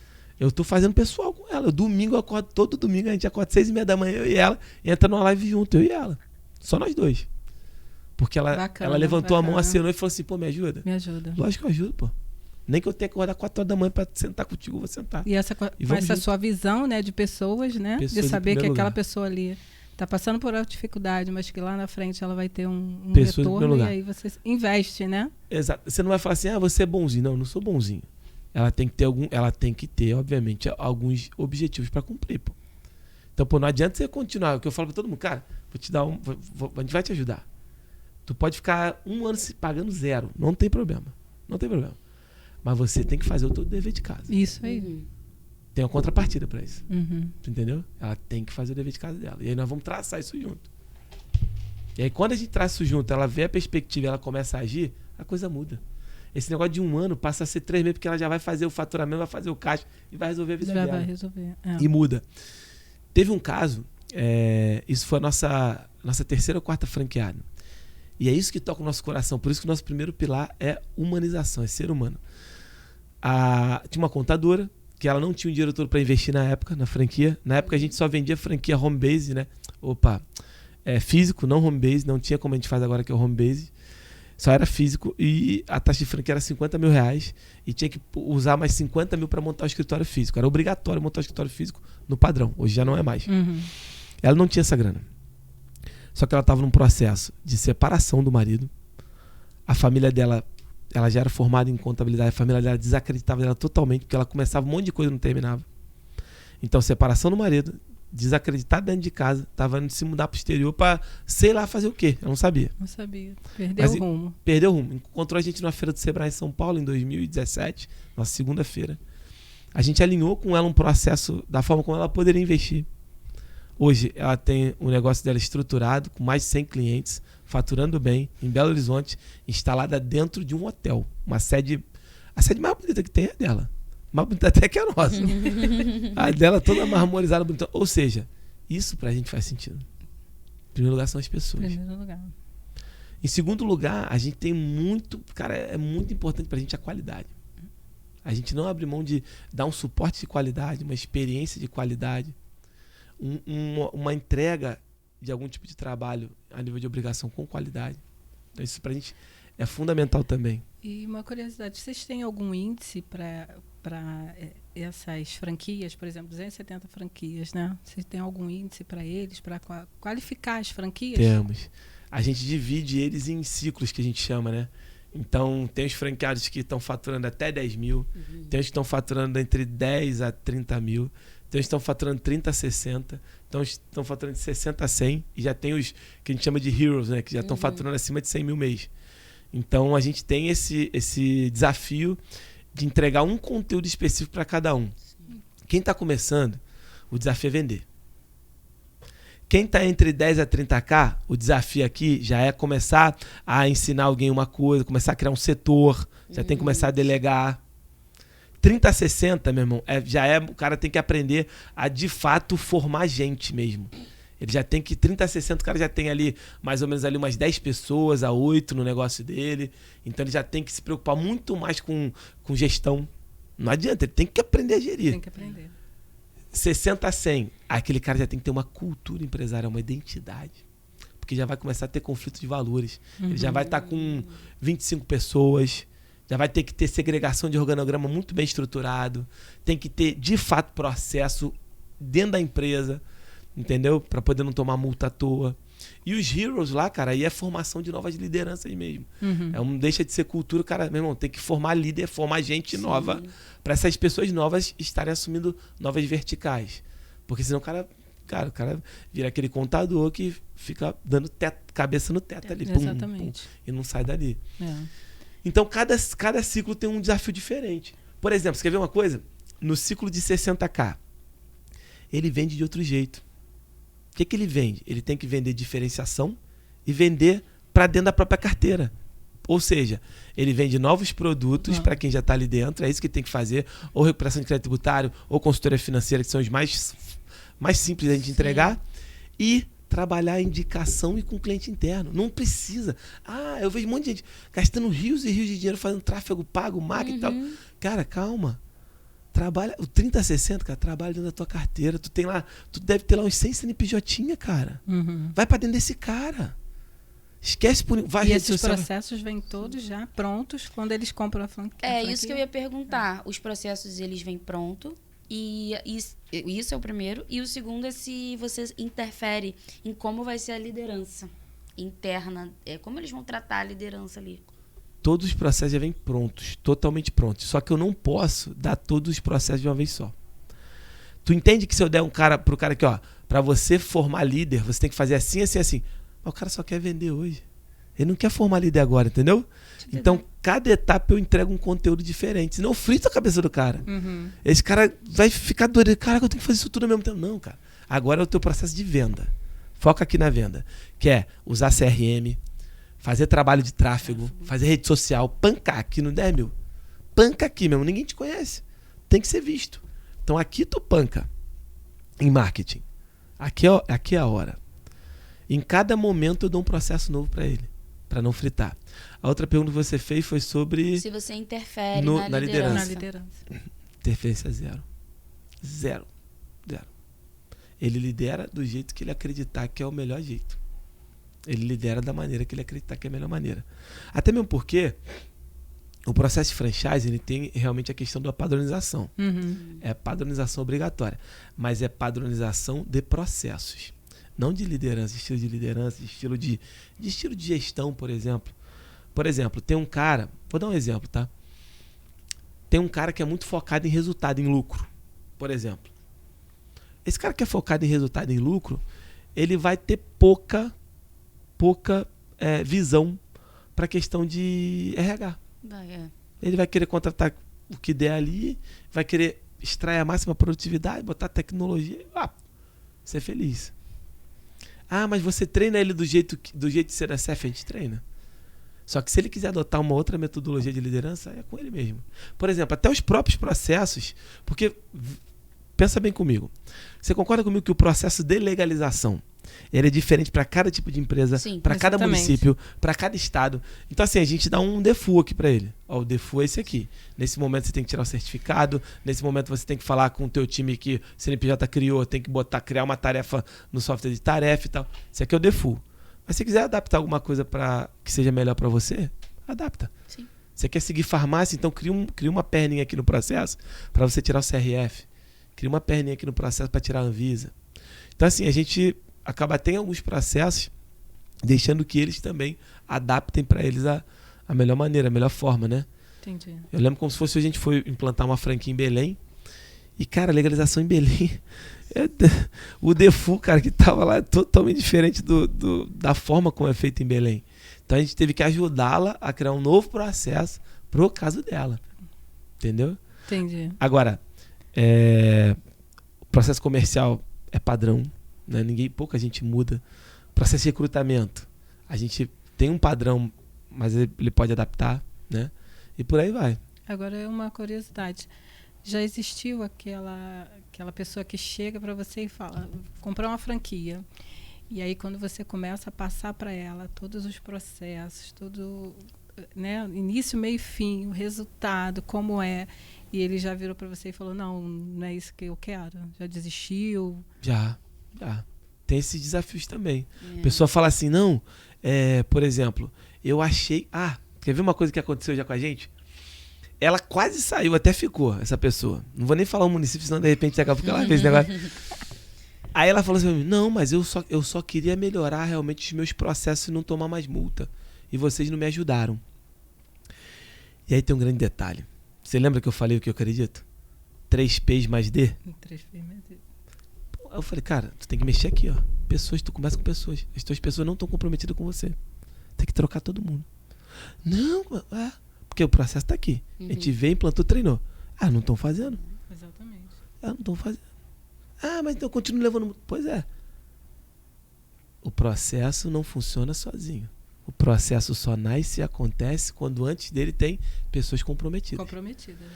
Eu tô fazendo pessoal com ela. Domingo eu acordo, todo domingo a gente acorda 6h30 da manhã, eu e ela, entra numa live junto, eu e ela. Só nós dois. Porque ela levantou a mão, acenou e falou assim, pô, me ajuda? Me ajuda. Lógico que eu ajudo, pô. Nem que eu tenha que acordar 4 horas da manhã pra sentar contigo, eu vou sentar. E com essa sua visão, né, de pessoas, né? Pessoas de saber que lugar. aquela pessoa ali está passando por uma dificuldade, mas que lá na frente ela vai ter um retorno e aí você investe, né? Exato. Você não vai falar assim, você é bonzinho. Não, eu não sou bonzinho. Ela tem que ter, obviamente, alguns objetivos para cumprir, pô. Então, pô, não adianta você continuar. O que eu falo para todo mundo, cara, vou te dar a gente vai te ajudar. Tu pode ficar 1 ano se pagando 0. Não tem problema. Não tem problema. Mas você tem que fazer o teu dever de casa. Isso aí. Tem uma contrapartida para isso. Uhum. Tu entendeu? Ela tem que fazer o dever de casa dela. E aí nós vamos traçar isso junto. E aí quando a gente traça isso junto, ela vê a perspectiva e ela começa a agir, a coisa muda. Esse negócio de 1 ano passa a ser 3 meses, porque ela já vai fazer o faturamento, vai fazer o caixa e vai resolver a vida dela. Vai resolver. E muda. Teve um caso, isso foi a nossa 3ª ou 4ª franqueada. E é isso que toca o nosso coração. Por isso que o nosso primeiro pilar é humanização, é ser humano. Tinha uma contadora que ela não tinha um dinheiro todo para investir na época, na franquia. Na época a gente só vendia franquia home base, né? Físico, não home base. Não tinha como a gente faz agora que é o home base. Só era físico e a taxa de franquia era R$50 mil e tinha que usar mais 50 mil para montar o escritório físico. Era obrigatório montar o escritório físico no padrão. Hoje já não é mais. Uhum. Ela não tinha essa grana. Só que ela estava num processo de separação do marido. A família dela, ela já era formada em contabilidade. A família dela desacreditava dela totalmente, porque ela começava um monte de coisa e não terminava. Então, separação do marido, desacreditada dentro de casa, estava indo se mudar para o exterior para, sei lá, fazer o quê. Eu não sabia. Não sabia. Perdeu o rumo. Perdeu o rumo. Encontrou a gente numa feira do Sebrae em São Paulo, em 2017, nossa segunda-feira. A gente alinhou com ela um processo da forma como ela poderia investir. Hoje, ela tem o negócio dela estruturado, com mais de 100 clientes, faturando bem, em Belo Horizonte, instalada dentro de um hotel. A sede mais bonita que tem é dela. Mais bonita até que a nossa. A dela toda marmorizada, bonita. Ou seja, isso pra gente faz sentido. Em primeiro lugar são as pessoas. Primeiro lugar. Em segundo lugar, a gente tem muito... Cara, é muito importante pra gente a qualidade. A gente não abre mão de dar um suporte de qualidade, uma experiência de qualidade, uma entrega de algum tipo de trabalho a nível de obrigação com qualidade. Então isso pra gente é fundamental também. E uma curiosidade, vocês têm algum índice para essas franquias, por exemplo, 270 franquias, né? Vocês têm algum índice para eles, para qualificar as franquias? Temos. A gente divide eles em ciclos, que a gente chama, né? Então, tem os franqueados que estão faturando até 10 mil, tem os que estão faturando entre 10 a 30 mil, tem os que estão faturando 30 a 60, então estão faturando de 60 a 100, e já tem os que a gente chama de heroes, né? Que já estão faturando acima de 100 mil mês. Então, a gente tem esse desafio de entregar um conteúdo específico para cada um. Quem está começando, o desafio é vender. Quem está entre 10 a 30k, o desafio aqui já é começar a ensinar alguém uma coisa, começar a criar um setor, já tem que começar a delegar. 30 a 60, meu irmão, o cara tem que aprender a, de fato, formar gente mesmo. Ele já tem que, 30 a 60, o cara já tem ali, mais ou menos ali umas 10 pessoas, a 8 no negócio dele. Então ele já tem que se preocupar muito mais com gestão. Não adianta, ele tem que aprender a gerir. Tem que aprender. 60 a 100, aquele cara já tem que ter uma cultura empresarial, uma identidade. Porque já vai começar a ter conflito de valores. Ele já vai estar com 25 pessoas, já vai ter que ter segregação de organograma muito bem estruturado, tem que ter, de fato, processo dentro da empresa, entendeu? Para poder não tomar multa à toa. E os heroes lá, cara, aí é formação de novas lideranças mesmo. Deixa de ser cultura, cara, meu irmão, tem que formar líder, formar gente nova, para essas pessoas novas estarem assumindo novas verticais. Porque senão o cara vira aquele contador que fica dando cabeça no teto ali. Exatamente. Pum, e não sai dali. É. Então, cada ciclo tem um desafio diferente. Por exemplo, você quer ver uma coisa? No ciclo de 60k, ele vende de outro jeito. O que ele vende? Ele tem que vender diferenciação e vender para dentro da própria carteira. Ou seja, ele vende novos produtos para quem já está ali dentro, é isso que tem que fazer, ou recuperação de crédito tributário, ou consultoria financeira, que são os mais simples da gente entregar, e trabalhar a indicação e com o cliente interno. Não precisa. Eu vejo um monte de gente gastando rios e rios de dinheiro fazendo tráfego pago, marketing e tal. Cara, calma. Trabalha, o 3060, cara, trabalha dentro da tua carteira. Tu deve ter lá uns 100 CNPJ, cara. Vai pra dentro desse cara. Esquece por... E esses processos vêm todos já prontos quando eles compram a franquia. Isso que eu ia perguntar. Os processos, eles vêm pronto. E isso é o primeiro. E o segundo é se você interfere em como vai ser a liderança interna. Como eles vão tratar a liderança ali. Todos os processos já vêm prontos, totalmente prontos. Só que eu não posso dar todos os processos de uma vez só. Tu entende que se eu der pro cara aqui, ó, pra você formar líder, você tem que fazer assim, assim, assim. Mas o cara só quer vender hoje. Ele não quer formar líder agora, entendeu? Então, cada etapa eu entrego um conteúdo diferente. Senão eu frito a cabeça do cara. Esse cara vai ficar doido. Caraca, eu tenho que fazer isso tudo ao mesmo tempo. Não, cara. Agora é o teu processo de venda. Foca aqui na venda. Que é usar CRM, fazer trabalho de tráfego, fazer rede social, pancar aqui no 10 mil. Panca aqui mesmo. Ninguém te conhece. Tem que ser visto. Então, aqui tu panca em marketing. Aqui é a hora. Em cada momento eu dou um processo novo para ele, para não fritar. A outra pergunta que você fez foi sobre... Se você interfere na liderança. Na liderança. Interferência zero. Zero. Ele lidera do jeito que ele acreditar que é o melhor jeito. Ele lidera da maneira que ele acreditar que é a melhor maneira. Até mesmo porque o processo de franchise ele tem realmente a questão da padronização. É padronização obrigatória. Mas é padronização de processos. Não de liderança, de estilo de gestão, por exemplo. Por exemplo, tem um cara... Vou dar um exemplo, tá? Tem um cara que é muito focado em resultado, em lucro. Por exemplo. Esse cara que é focado em resultado, em lucro, ele vai ter pouca visão para a questão de RH. Ele vai querer contratar o que der ali, vai querer extrair a máxima produtividade, botar tecnologia, ser feliz. Mas você treina ele do jeito de ser a CF, a gente treina. Só que se ele quiser adotar uma outra metodologia de liderança, é com ele mesmo. Por exemplo, até os próprios processos, porque, pensa bem comigo, você concorda comigo que o processo de legalização ele é diferente para cada tipo de empresa, para cada município, para cada estado. Então, assim, a gente dá um default aqui para ele. O default é esse aqui. Nesse momento você tem que tirar o certificado, nesse momento você tem que falar com o teu time que o CNPJ criou, tem que criar uma tarefa no software de tarefa e tal. Esse aqui é o default. Mas se quiser adaptar alguma coisa para que seja melhor para você, adapta. Sim. Você quer seguir farmácia, então cria uma perninha aqui no processo para você tirar o CRF. Cria uma perninha aqui no processo para tirar a Anvisa. Então, assim, a gente acaba tendo alguns processos, deixando que eles também adaptem para eles a melhor maneira, a melhor forma, né? Entendi. Eu lembro como se fosse a gente foi implantar uma franquia em Belém. E, cara, a legalização em Belém, o default, cara, que tava lá é totalmente diferente da forma como é feito em Belém. Então a gente teve que ajudá-la a criar um novo processo pro caso dela. Entendeu? Entendi. Agora, o processo comercial é padrão, né? Pouca gente muda. Processo de recrutamento, a gente tem um padrão, mas ele pode adaptar, né? E por aí vai. Agora é uma curiosidade. Já existiu aquela pessoa que chega para você e fala, comprar uma franquia. E aí quando você começa a passar para ela todos os processos, tudo, né, início, meio e fim, o resultado, como é, e ele já virou para você e falou, não é isso que eu quero, já desistiu? Já. Tem esses desafios também. A pessoa fala assim, não, por exemplo, eu achei... quer ver uma coisa que aconteceu já com a gente? Ela quase saiu, até ficou, essa pessoa. Não vou nem falar o município, senão de repente acaba porque ela fez esse negócio. Aí ela falou assim, não, mas eu só queria melhorar realmente os meus processos e não tomar mais multa. E vocês não me ajudaram. E aí tem um grande detalhe. Você lembra que eu falei o que eu acredito? 3Ps mais D? 3Ps mais D. Eu falei, cara, tu tem que mexer aqui, ó. Pessoas, tu começa com pessoas. As tuas pessoas não estão comprometidas com você. Tem que trocar todo mundo. Não, porque o processo tá aqui. A gente veio, implantou, treinou. Não estão fazendo. Exatamente. Não estão fazendo. Mas então eu continuo levando... Pois é. O processo não funciona sozinho. O processo só nasce e acontece quando antes dele tem pessoas comprometidas.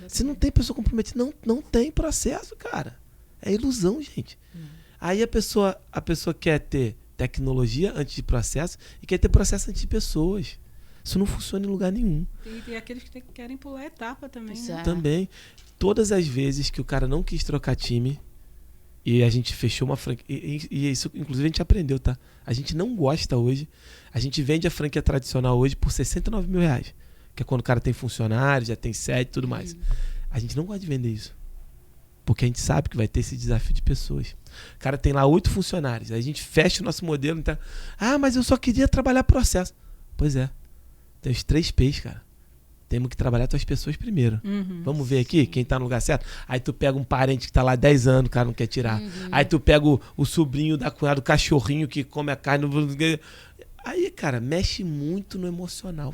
Se não tem pessoa comprometida, não tem processo, cara. É ilusão, gente. Aí a pessoa quer ter tecnologia antes de processo e quer ter processo antes de pessoas. Isso não funciona em lugar nenhum. E aqueles que querem pular a etapa também. Isso Né? é. Também, todas as vezes que o cara não quis trocar time e a gente fechou uma franquia, e isso inclusive a gente aprendeu, tá? A gente não gosta hoje, a gente vende a franquia tradicional hoje por R$69 mil, que é quando o cara tem funcionário, já tem sede e tudo mais. A gente não gosta de vender isso, porque a gente sabe que vai ter esse desafio de pessoas. O cara tem lá 8 funcionários, aí a gente fecha o nosso modelo, então, mas eu só queria trabalhar processo. Pois é, tem os 3 P's, cara. Temos que trabalhar tuas pessoas primeiro. Vamos ver aqui quem tá no lugar certo. Aí tu pega um parente que tá lá 10 anos, o cara não quer tirar. Aí tu pega o sobrinho da cunhada, o cachorrinho que come a carne. Aí, cara, mexe muito no emocional.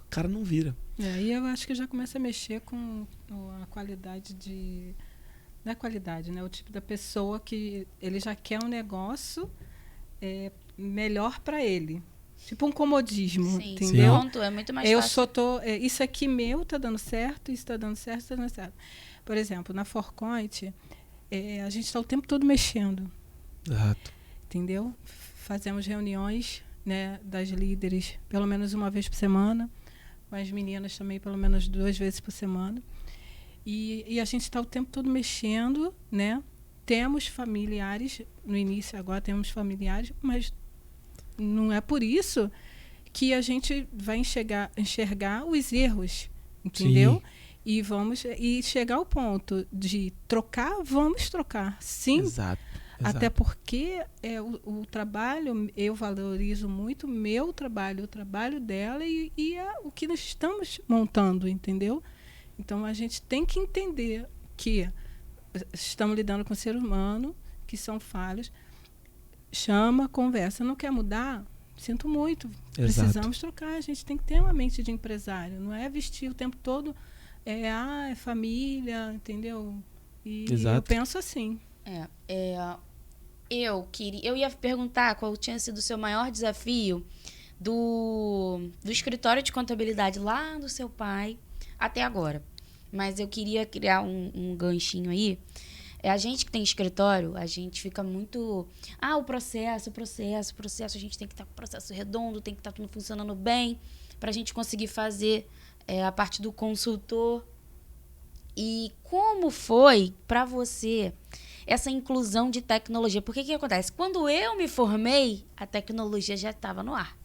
O cara não vira. E eu acho que já começa a mexer com a qualidade de... Não é qualidade, né? O tipo da pessoa que ele já quer um negócio melhor para ele. Tipo um comodismo, Sim, entendeu? pronto, é muito mais Eu fácil. só tô... isso aqui meu tá dando certo, isso tá dando certo, tá dando certo. Por exemplo, na Forcoint, a gente está o tempo todo mexendo. Exato. Entendeu? Fazemos reuniões, né, das líderes pelo menos uma vez por semana, com as meninas também pelo menos 2 vezes por semana. E a gente está o tempo todo mexendo, né? Temos familiares, no início agora temos familiares, mas não é por isso que a gente vai enxergar os erros, entendeu? Sim. E chegar ao ponto de trocar, vamos trocar, sim. Exato. Até porque o trabalho, eu valorizo muito meu trabalho, o trabalho dela e o que nós estamos montando, entendeu? Então a gente tem que entender que estamos lidando com ser humano, que são falhos. Chama, conversa. Não quer mudar? Sinto muito. Exato. Precisamos trocar. A gente tem que ter uma mente de empresário. Não é vestir o tempo todo é família, entendeu? E Exato. eu penso assim. Eu ia perguntar qual tinha sido o seu maior desafio do escritório de contabilidade lá do seu pai até agora. Mas eu queria criar um ganchinho aí. A gente que tem escritório, a gente fica muito... o processo. A gente tem que estar com o processo redondo, tem que estar tudo funcionando bem para a gente conseguir fazer a parte do consultor. E como foi para você essa inclusão de tecnologia? Porque o que acontece? Quando eu me formei, a tecnologia já estava no ar.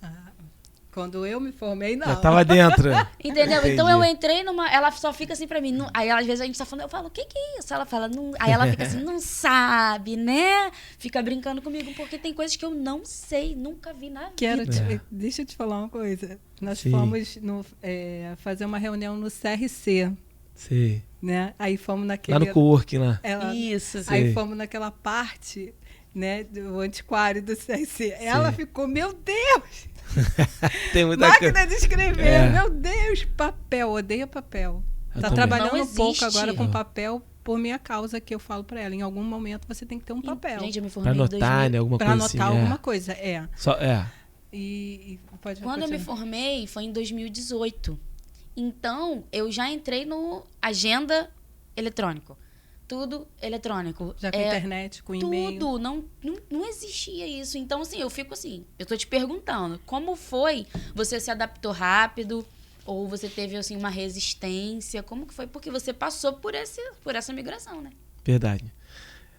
Quando eu me formei, não. Já estava dentro. Entendeu? Entendi. Então eu entrei numa... Ela só fica assim pra mim. Aí às vezes a gente tá falando, eu falo, o que é isso? Ela fala, não... Aí ela fica assim, não sabe, né? Fica brincando comigo, porque tem coisas que eu não sei, nunca vi na vida. Deixa eu te falar uma coisa. Nós Sim. fomos fazer uma reunião no CRC. Sim. Né? Aí fomos naquele... Lá no coworking, lá. Isso. Sim. Aí fomos naquela parte, né, do antiquário do CRC. Ela ficou, meu Deus! Tem muita máquina de escrever, meu Deus! Papel, odeia papel. Tá trabalhando um pouco agora com papel por minha causa, que eu falo pra ela. Em algum momento você tem que ter um papel. Gente, eu me formei pra anotar, né? Alguma pra coisa anotar assim, alguma coisa, E quando eu me formei, foi em 2018. Então, eu já entrei no agenda eletrônico. Tudo eletrônico. Já com internet, com e-mail. Tudo. Não existia isso. Então, assim, eu fico assim, eu tô te perguntando, como foi? Você se adaptou rápido? Ou você teve, assim, uma resistência? Como que foi? Porque você passou por essa migração, né? Verdade.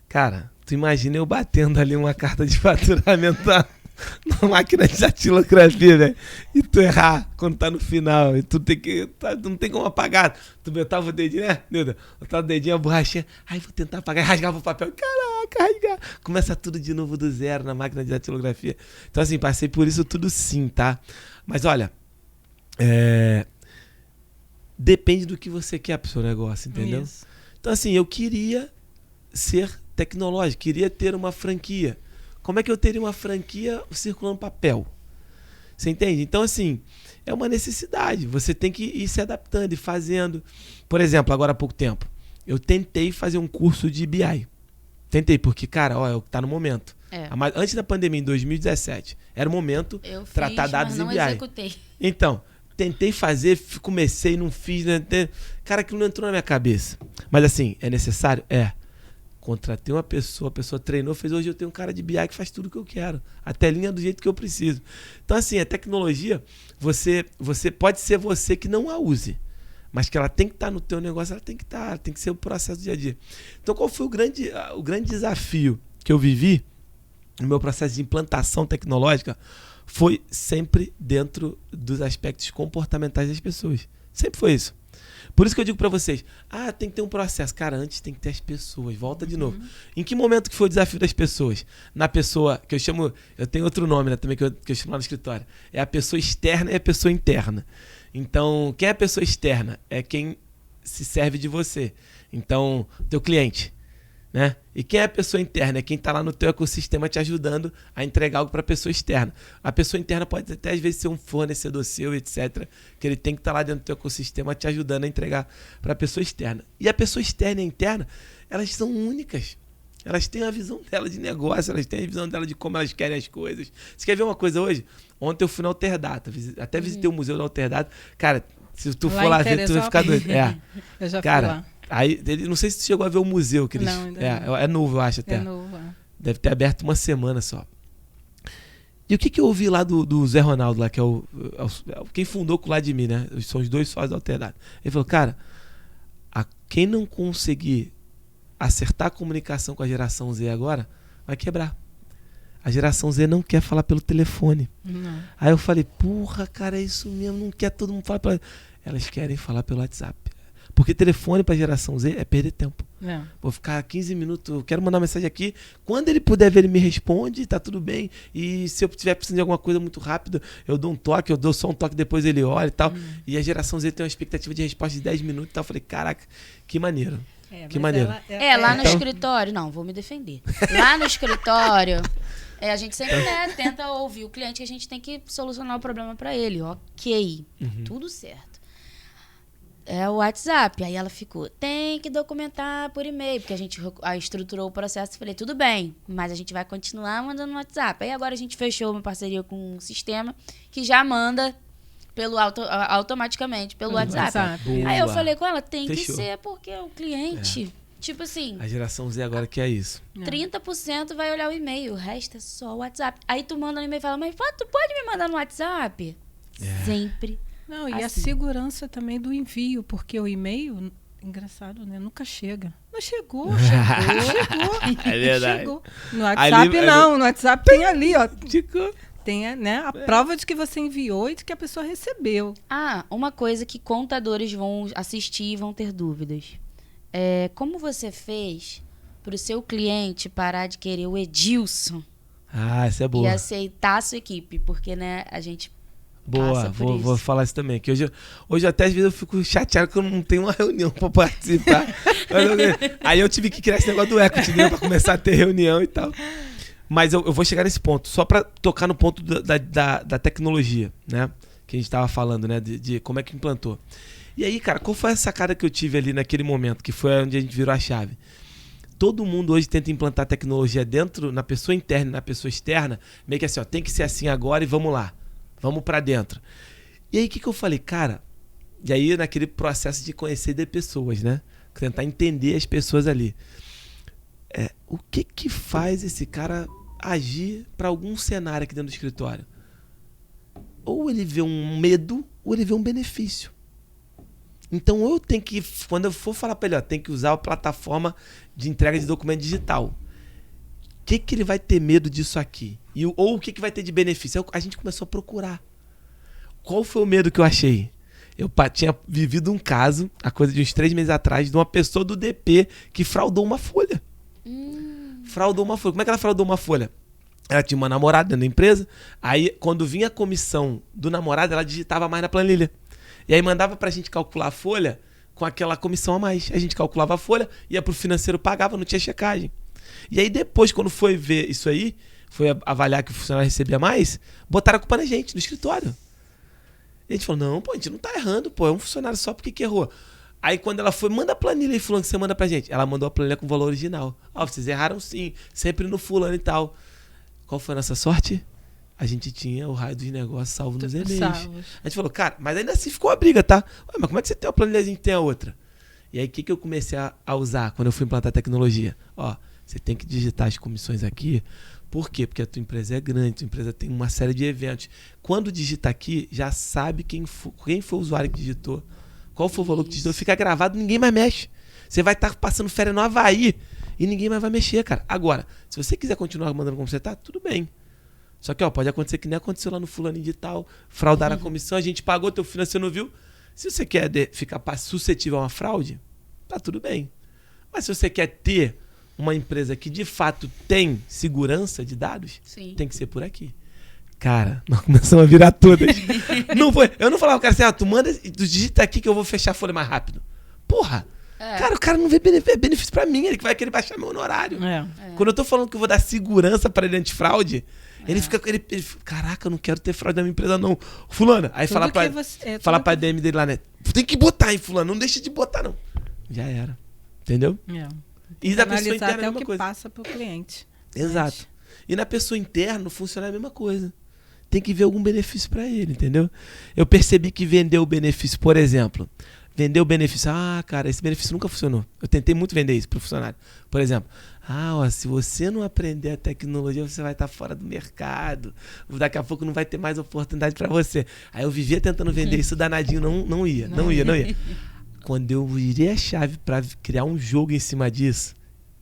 Cara, tu imagina eu batendo ali uma carta de faturamento na máquina de datilografia, velho. E tu errar quando tá no final. E tu tem que... não tem como apagar. Tu botava o dedinho, né, Nilda? Botava o dedinho, a borrachinha. Aí vou tentar apagar. Rasgava o papel. Caraca, rasgava. Começa tudo de novo do zero na máquina de datilografia. Então, assim, passei por isso tudo sim, tá? Mas, olha... depende do que você quer pro seu negócio, entendeu? Isso. Então, assim, eu queria ser tecnológico. Queria ter uma franquia. Como é que eu teria uma franquia circulando papel? Você entende? Então, assim, é uma necessidade. Você tem que ir se adaptando e fazendo. Por exemplo, agora há pouco tempo, eu tentei fazer um curso de BI. Tentei, porque, cara, tá no momento. Antes da pandemia, em 2017, era o momento de tratar dados em BI. Eu executei. Então, tentei fazer, comecei, não fiz. Né? Cara, aquilo não entrou na minha cabeça. Mas, assim, é necessário? contratei uma pessoa, a pessoa treinou, fez. Hoje eu tenho um cara de BI que faz tudo o que eu quero. A telinha do jeito que eu preciso. Então, assim, a tecnologia, você pode ser você que não a use. Mas que ela tem que estar no teu negócio, ela tem que estar, tem que ser o processo do dia a dia. Então, qual foi o grande desafio que eu vivi no meu processo de implantação tecnológica? Foi sempre dentro dos aspectos comportamentais das pessoas. Sempre foi isso. Por isso que eu digo pra vocês, tem que ter um processo. Cara, antes tem que ter as pessoas. Volta de novo. Em que momento que foi o desafio das pessoas? Na pessoa, que eu tenho outro nome, né, também que eu chamo lá no escritório. É a pessoa externa e a pessoa interna. Então, quem é a pessoa externa? É quem se serve de você. Então, teu cliente, né? E quem é a pessoa interna? É quem está lá no teu ecossistema te ajudando a entregar algo para a pessoa externa. A pessoa interna pode até às vezes ser um fornecedor seu, etc. Que ele tem que estar lá dentro do teu ecossistema te ajudando a entregar para a pessoa externa. E a pessoa externa e a interna, elas são únicas. Elas têm a visão dela de negócio, elas têm a visão dela de como elas querem as coisas. Você quer ver uma coisa hoje? Ontem eu fui na Alterdata, até visitei o museu da Alterdata. Cara, se tu for lá ver, tu vai ficar doido. Eu já fui lá. Aí, não sei se tu chegou a ver o museu. Que eles, não, ainda não. É novo, eu acho até. É novo. Deve ter aberto uma semana só. E o que eu ouvi lá do Zé Ronaldo, lá, que é quem fundou com o Vladimir, né? São os dois sócios da Alterdata. Ele falou, cara, quem não conseguir acertar a comunicação com a geração Z agora, vai quebrar. A geração Z não quer falar pelo telefone. Não. Aí eu falei, porra, cara, é isso mesmo, não quer todo mundo falar pelo... Elas querem falar pelo WhatsApp. Porque telefone pra geração Z é perder tempo. É. Vou ficar 15 minutos, eu quero mandar uma mensagem aqui. Quando ele puder ver, ele me responde, tá tudo bem. E se eu tiver precisando de alguma coisa muito rápido, eu dou um toque, eu dou só um toque, depois ele olha e tal. E a geração Z tem uma expectativa de resposta de 10 minutos e tal. Eu falei, caraca, que maneiro. Que maneiro. Lá no escritório, não, vou me defender. Lá no escritório, a gente sempre tenta ouvir o cliente, que a gente tem que solucionar o problema para ele. Ok, tudo certo. É o WhatsApp. Aí ela ficou, tem que documentar por e-mail, porque a gente estruturou o processo. Falei, tudo bem, mas a gente vai continuar mandando no WhatsApp. Aí agora a gente fechou uma parceria com um sistema que já manda automaticamente pelo WhatsApp. Aí eu falei com ela, tem que ser, porque o cliente, tipo assim... A geração Z agora quer isso. 30% vai olhar o e-mail, o resto é só o WhatsApp. Aí tu manda no e-mail e fala, mas tu pode me mandar no WhatsApp? Sempre. Não, e assim. a segurança também do envio, porque o e-mail, engraçado, né? Nunca chega. Não chegou. É verdade. Chegou. No WhatsApp não, no WhatsApp tem ali, ó. Chegou. Tem, né, a prova de que você enviou e de que a pessoa recebeu. Uma coisa que contadores vão assistir e vão ter dúvidas. Como você fez para o seu cliente parar de querer o Edilson? Essa é boa. E aceitar a sua equipe, porque, né, a gente... Boa, vou falar isso também. Que hoje até às vezes eu fico chateado que eu não tenho uma reunião para participar. Aí eu tive que criar esse negócio do equity, né, para começar a ter reunião e tal. Mas eu vou chegar nesse ponto, só para tocar no ponto da tecnologia, né? Que a gente estava falando, né? De como é que implantou. E aí, cara, qual foi a sacada que eu tive ali naquele momento, que foi onde a gente virou a chave? Todo mundo hoje tenta implantar tecnologia na pessoa interna e na pessoa externa, meio que assim, ó, tem que ser assim agora e vamos lá. Vamos pra dentro. E aí, o que eu falei? Cara, e aí naquele processo de conhecer de pessoas, né? Tentar entender as pessoas ali. O que faz esse cara agir para algum cenário aqui dentro do escritório? Ou ele vê um medo, ou ele vê um benefício. Então, eu tenho que, quando eu for falar para ele, ó, tem que usar a plataforma de entrega de documento digital. O que ele vai ter medo disso aqui? Ou o que vai ter de benefício? A gente começou a procurar. Qual foi o medo que eu achei? Eu tinha vivido um caso, a coisa de uns 3 meses atrás, de uma pessoa do DP que fraudou uma folha. Fraudou uma folha. Como é que ela fraudou uma folha? Ela tinha uma namorada dentro da empresa, aí quando vinha a comissão do namorado, ela digitava mais na planilha. E aí mandava pra gente calcular a folha com aquela comissão a mais. A gente calculava a folha, ia pro financeiro, pagava, não tinha checagem. E aí depois, quando foi ver isso aí, foi avaliar que o funcionário recebia mais, botaram a culpa na gente, no escritório. E a gente falou, não, pô, a gente não tá errando, pô, é um funcionário só porque que errou. Aí quando ela foi, manda a planilha aí, fulano, que você manda pra gente. Ela mandou a planilha com o valor original. Ó, vocês erraram sim, sempre no fulano e tal. Qual foi a nossa sorte? A gente tinha o raio dos negócios salvo nos e-mails. A gente falou, cara, mas ainda assim ficou a briga, tá? Ué, mas como é que você tem uma planilha e a gente tem a outra? E aí, o que eu comecei a usar quando eu fui implantar tecnologia? Ó, você tem que digitar as comissões aqui. Por quê? Porque a tua empresa é grande, a tua empresa tem uma série de eventos. Quando digita aqui, já sabe quem foi o usuário que digitou, qual foi o valor que digitou. Fica gravado, ninguém mais mexe. Você vai estar passando férias no Havaí e ninguém mais vai mexer, cara. Agora, se você quiser continuar mandando como você tá, tudo bem. Só que, ó, pode acontecer que nem aconteceu lá no fulaninho de tal, fraudaram a comissão, a gente pagou, teu filho, você não viu. Se você quer ficar suscetível a uma fraude, tá tudo bem. Mas se você quer ter uma empresa que de fato tem segurança de dados, Sim. tem que ser por aqui. Cara, nós começamos a virar todas. Não foi, eu não falava, cara, assim, tu manda, tu digita aqui que eu vou fechar a folha mais rápido. Porra! Cara, o cara não vê benefício pra mim, ele vai querer baixar meu honorário. Quando eu tô falando que eu vou dar segurança pra ele antifraude, ele fica, caraca, eu não quero ter fraude na minha empresa não. Fulano, aí fala pra DM dele lá, né? Tem que botar aí, fulano, não deixa de botar não. Já era, entendeu? E da pessoa interna até é a o mesma que coisa. passa pro cliente. Exato. E na pessoa interna funciona a mesma coisa. Tem que ver algum benefício pra ele, entendeu? Eu percebi que vender o benefício, por exemplo, vender o benefício, cara, esse benefício nunca funcionou. Eu tentei muito vender isso pro funcionário. Por exemplo, ó, se você não aprender a tecnologia, você vai estar fora do mercado. Daqui a pouco não vai ter mais oportunidade pra você. Aí eu vivia tentando vender isso danadinho, não ia. Quando eu virei a chave pra criar um jogo em cima disso,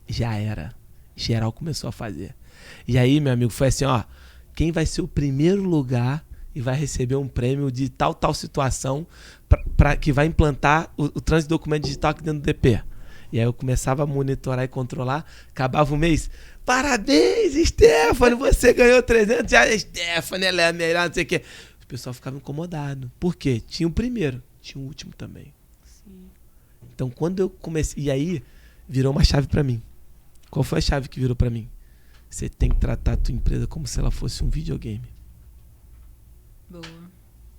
já era. Geral começou a fazer. E aí, meu amigo, foi assim, ó, quem vai ser o primeiro lugar e vai receber um prêmio de tal situação que vai implantar o trânsito de documento digital aqui dentro do DP. E aí eu começava a monitorar e controlar, acabava o mês, parabéns, Stephanie, você ganhou 300 reais, Stephanie, ela é a melhor, não sei o quê. O pessoal ficava incomodado. Por quê? Tinha o primeiro, tinha o último também. Sim. Então quando eu comecei, e aí virou uma chave pra mim. Qual foi a chave que virou pra mim? Você tem que tratar a tua empresa como se ela fosse um videogame. Boa.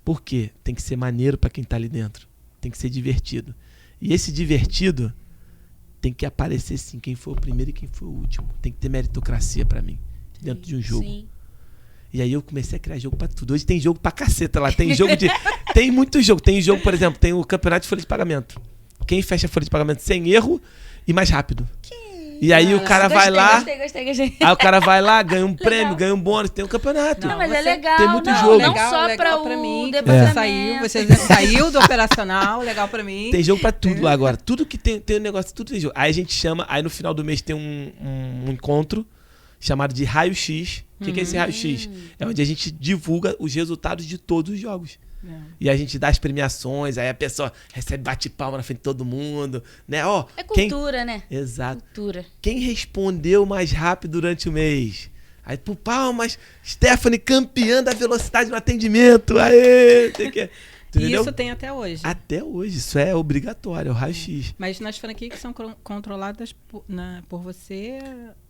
Por quê? Tem que ser maneiro pra quem tá ali dentro. Tem que ser divertido. E esse divertido tem que aparecer sim quem foi o primeiro e quem foi o último. Tem que ter meritocracia pra mim dentro de um jogo. Sim. E aí eu comecei a criar jogo pra tudo. Hoje tem jogo pra caceta lá. Tem jogo de... tem muito jogo. Tem jogo, por exemplo, tem o campeonato de folha de pagamento. Quem fecha a folha de pagamento sem erro e mais rápido. E aí o cara vai lá. Gostei. Aí o cara vai lá, ganha um prêmio, ganha um bônus, tem um campeonato. Não, mas é legal. Tem muito jogo. Não só pra mim. departamento. Você saiu do operacional, legal pra mim. Tem jogo pra tudo lá agora. Tudo que tem um negócio, tudo tem jogo. Aí a gente chama, aí no final do mês tem um encontro chamado de raio-x. O que é esse raio-x? É onde a gente divulga os resultados de todos os jogos. E a gente dá as premiações, aí a pessoa recebe bate-palma na frente de todo mundo, né? Ó, é cultura, né? Exato. Cultura. Quem respondeu mais rápido durante o mês? Aí, por palmas, Stephanie campeã da velocidade no atendimento. Aê! E isso tem até hoje. Até hoje, isso é obrigatório, é o raio-x. Mas nas franquias que são controladas por você...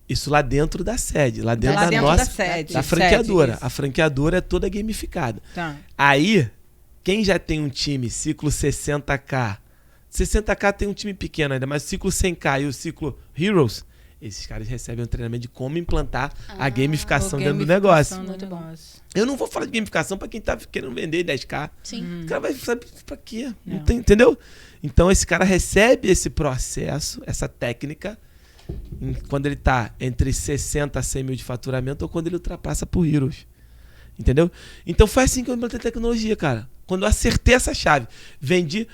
Isso lá dentro da sede, lá dentro da nossa... Da franqueadora. A franqueadora é toda gamificada. Tá. Aí... Quem já tem um time ciclo 60K, 60K tem um time pequeno ainda, mas o ciclo 100K e o ciclo Heroes, esses caras recebem um treinamento de como implantar a gamificação dentro do negócio. Muito bom. Eu não vou falar de gamificação para quem tá querendo vender 10K. Sim. O cara vai saber para quê? Não tem, entendeu? Então esse cara recebe esse processo, essa técnica, quando ele tá entre 60 a 100 mil de faturamento ou quando ele ultrapassa por Heroes. Entendeu? Então foi assim que eu implantei tecnologia, cara. Quando eu acertei essa chave, vendi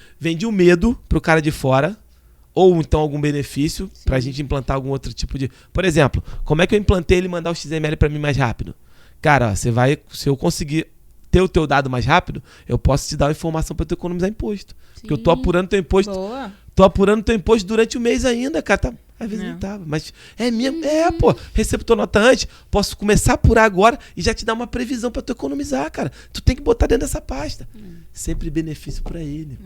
o medo pro cara de fora, ou então algum benefício pra gente implantar algum outro tipo de... Por exemplo, como é que eu implantei ele mandar o XML pra mim mais rápido? Cara, ó, se eu conseguir ter o teu dado mais rápido, eu posso te dar uma informação pra tu economizar imposto. Sim. Porque eu tô apurando teu imposto. Boa. Tô apurando teu imposto durante o mês ainda, cara. Tá... Às vezes não tava, mas é mesmo. Pô, recebo tua nota antes, posso começar a apurar agora e já te dar uma previsão pra tu economizar, cara. Tu tem que botar dentro dessa pasta. Sempre benefício pra ele.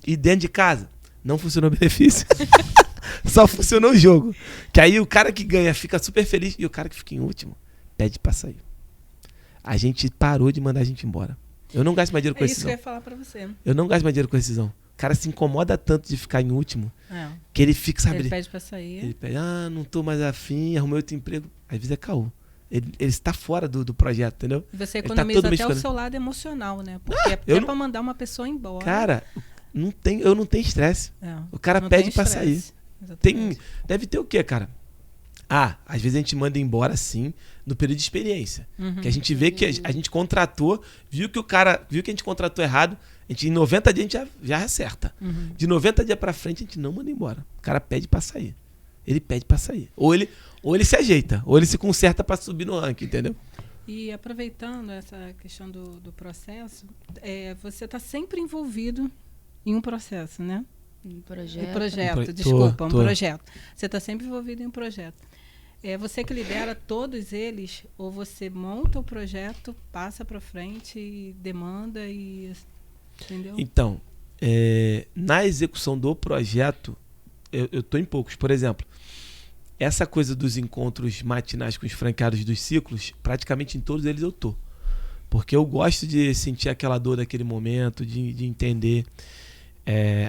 E dentro de casa, não funcionou benefício. Só funcionou o jogo. Que aí o cara que ganha fica super feliz e o cara que fica em último pede pra sair. A gente parou de mandar a gente embora. Eu não gasto mais dinheiro com rescisão. É isso que eu ia falar pra você. Eu não gasto mais dinheiro com rescisão. O cara se incomoda tanto de ficar em último que ele fica, sabe? Ele pede pra sair. Ele pede, não tô mais afim, arrumei outro emprego. Às vezes é caô. Ele está fora do projeto, entendeu? E você economiza até o seu lado emocional, né? Porque até pra mandar uma pessoa embora. Cara, eu não tenho estresse. O cara pede pra sair. Deve ter o quê, cara? Às vezes a gente manda embora, sim, no período de experiência. Que a gente vê que a gente contratou, viu que a gente contratou errado, em 90 dias a gente já acerta. De 90 dias pra frente a gente não manda embora. O cara pede pra sair. Ele pede pra sair. Ou ele se ajeita, ou ele se conserta pra subir no ranking, entendeu? E aproveitando essa questão do processo, você está sempre envolvido em um processo, né? Um projeto. Um projeto. Você está sempre envolvido em um projeto. É você que lidera todos eles, ou você monta o projeto, passa para frente e demanda e... Entendeu? Então, na execução do projeto, eu tô em poucos. Por exemplo, essa coisa dos encontros matinais com os franqueados dos ciclos, praticamente em todos eles eu tô. Porque eu gosto de sentir aquela dor daquele momento, de entender.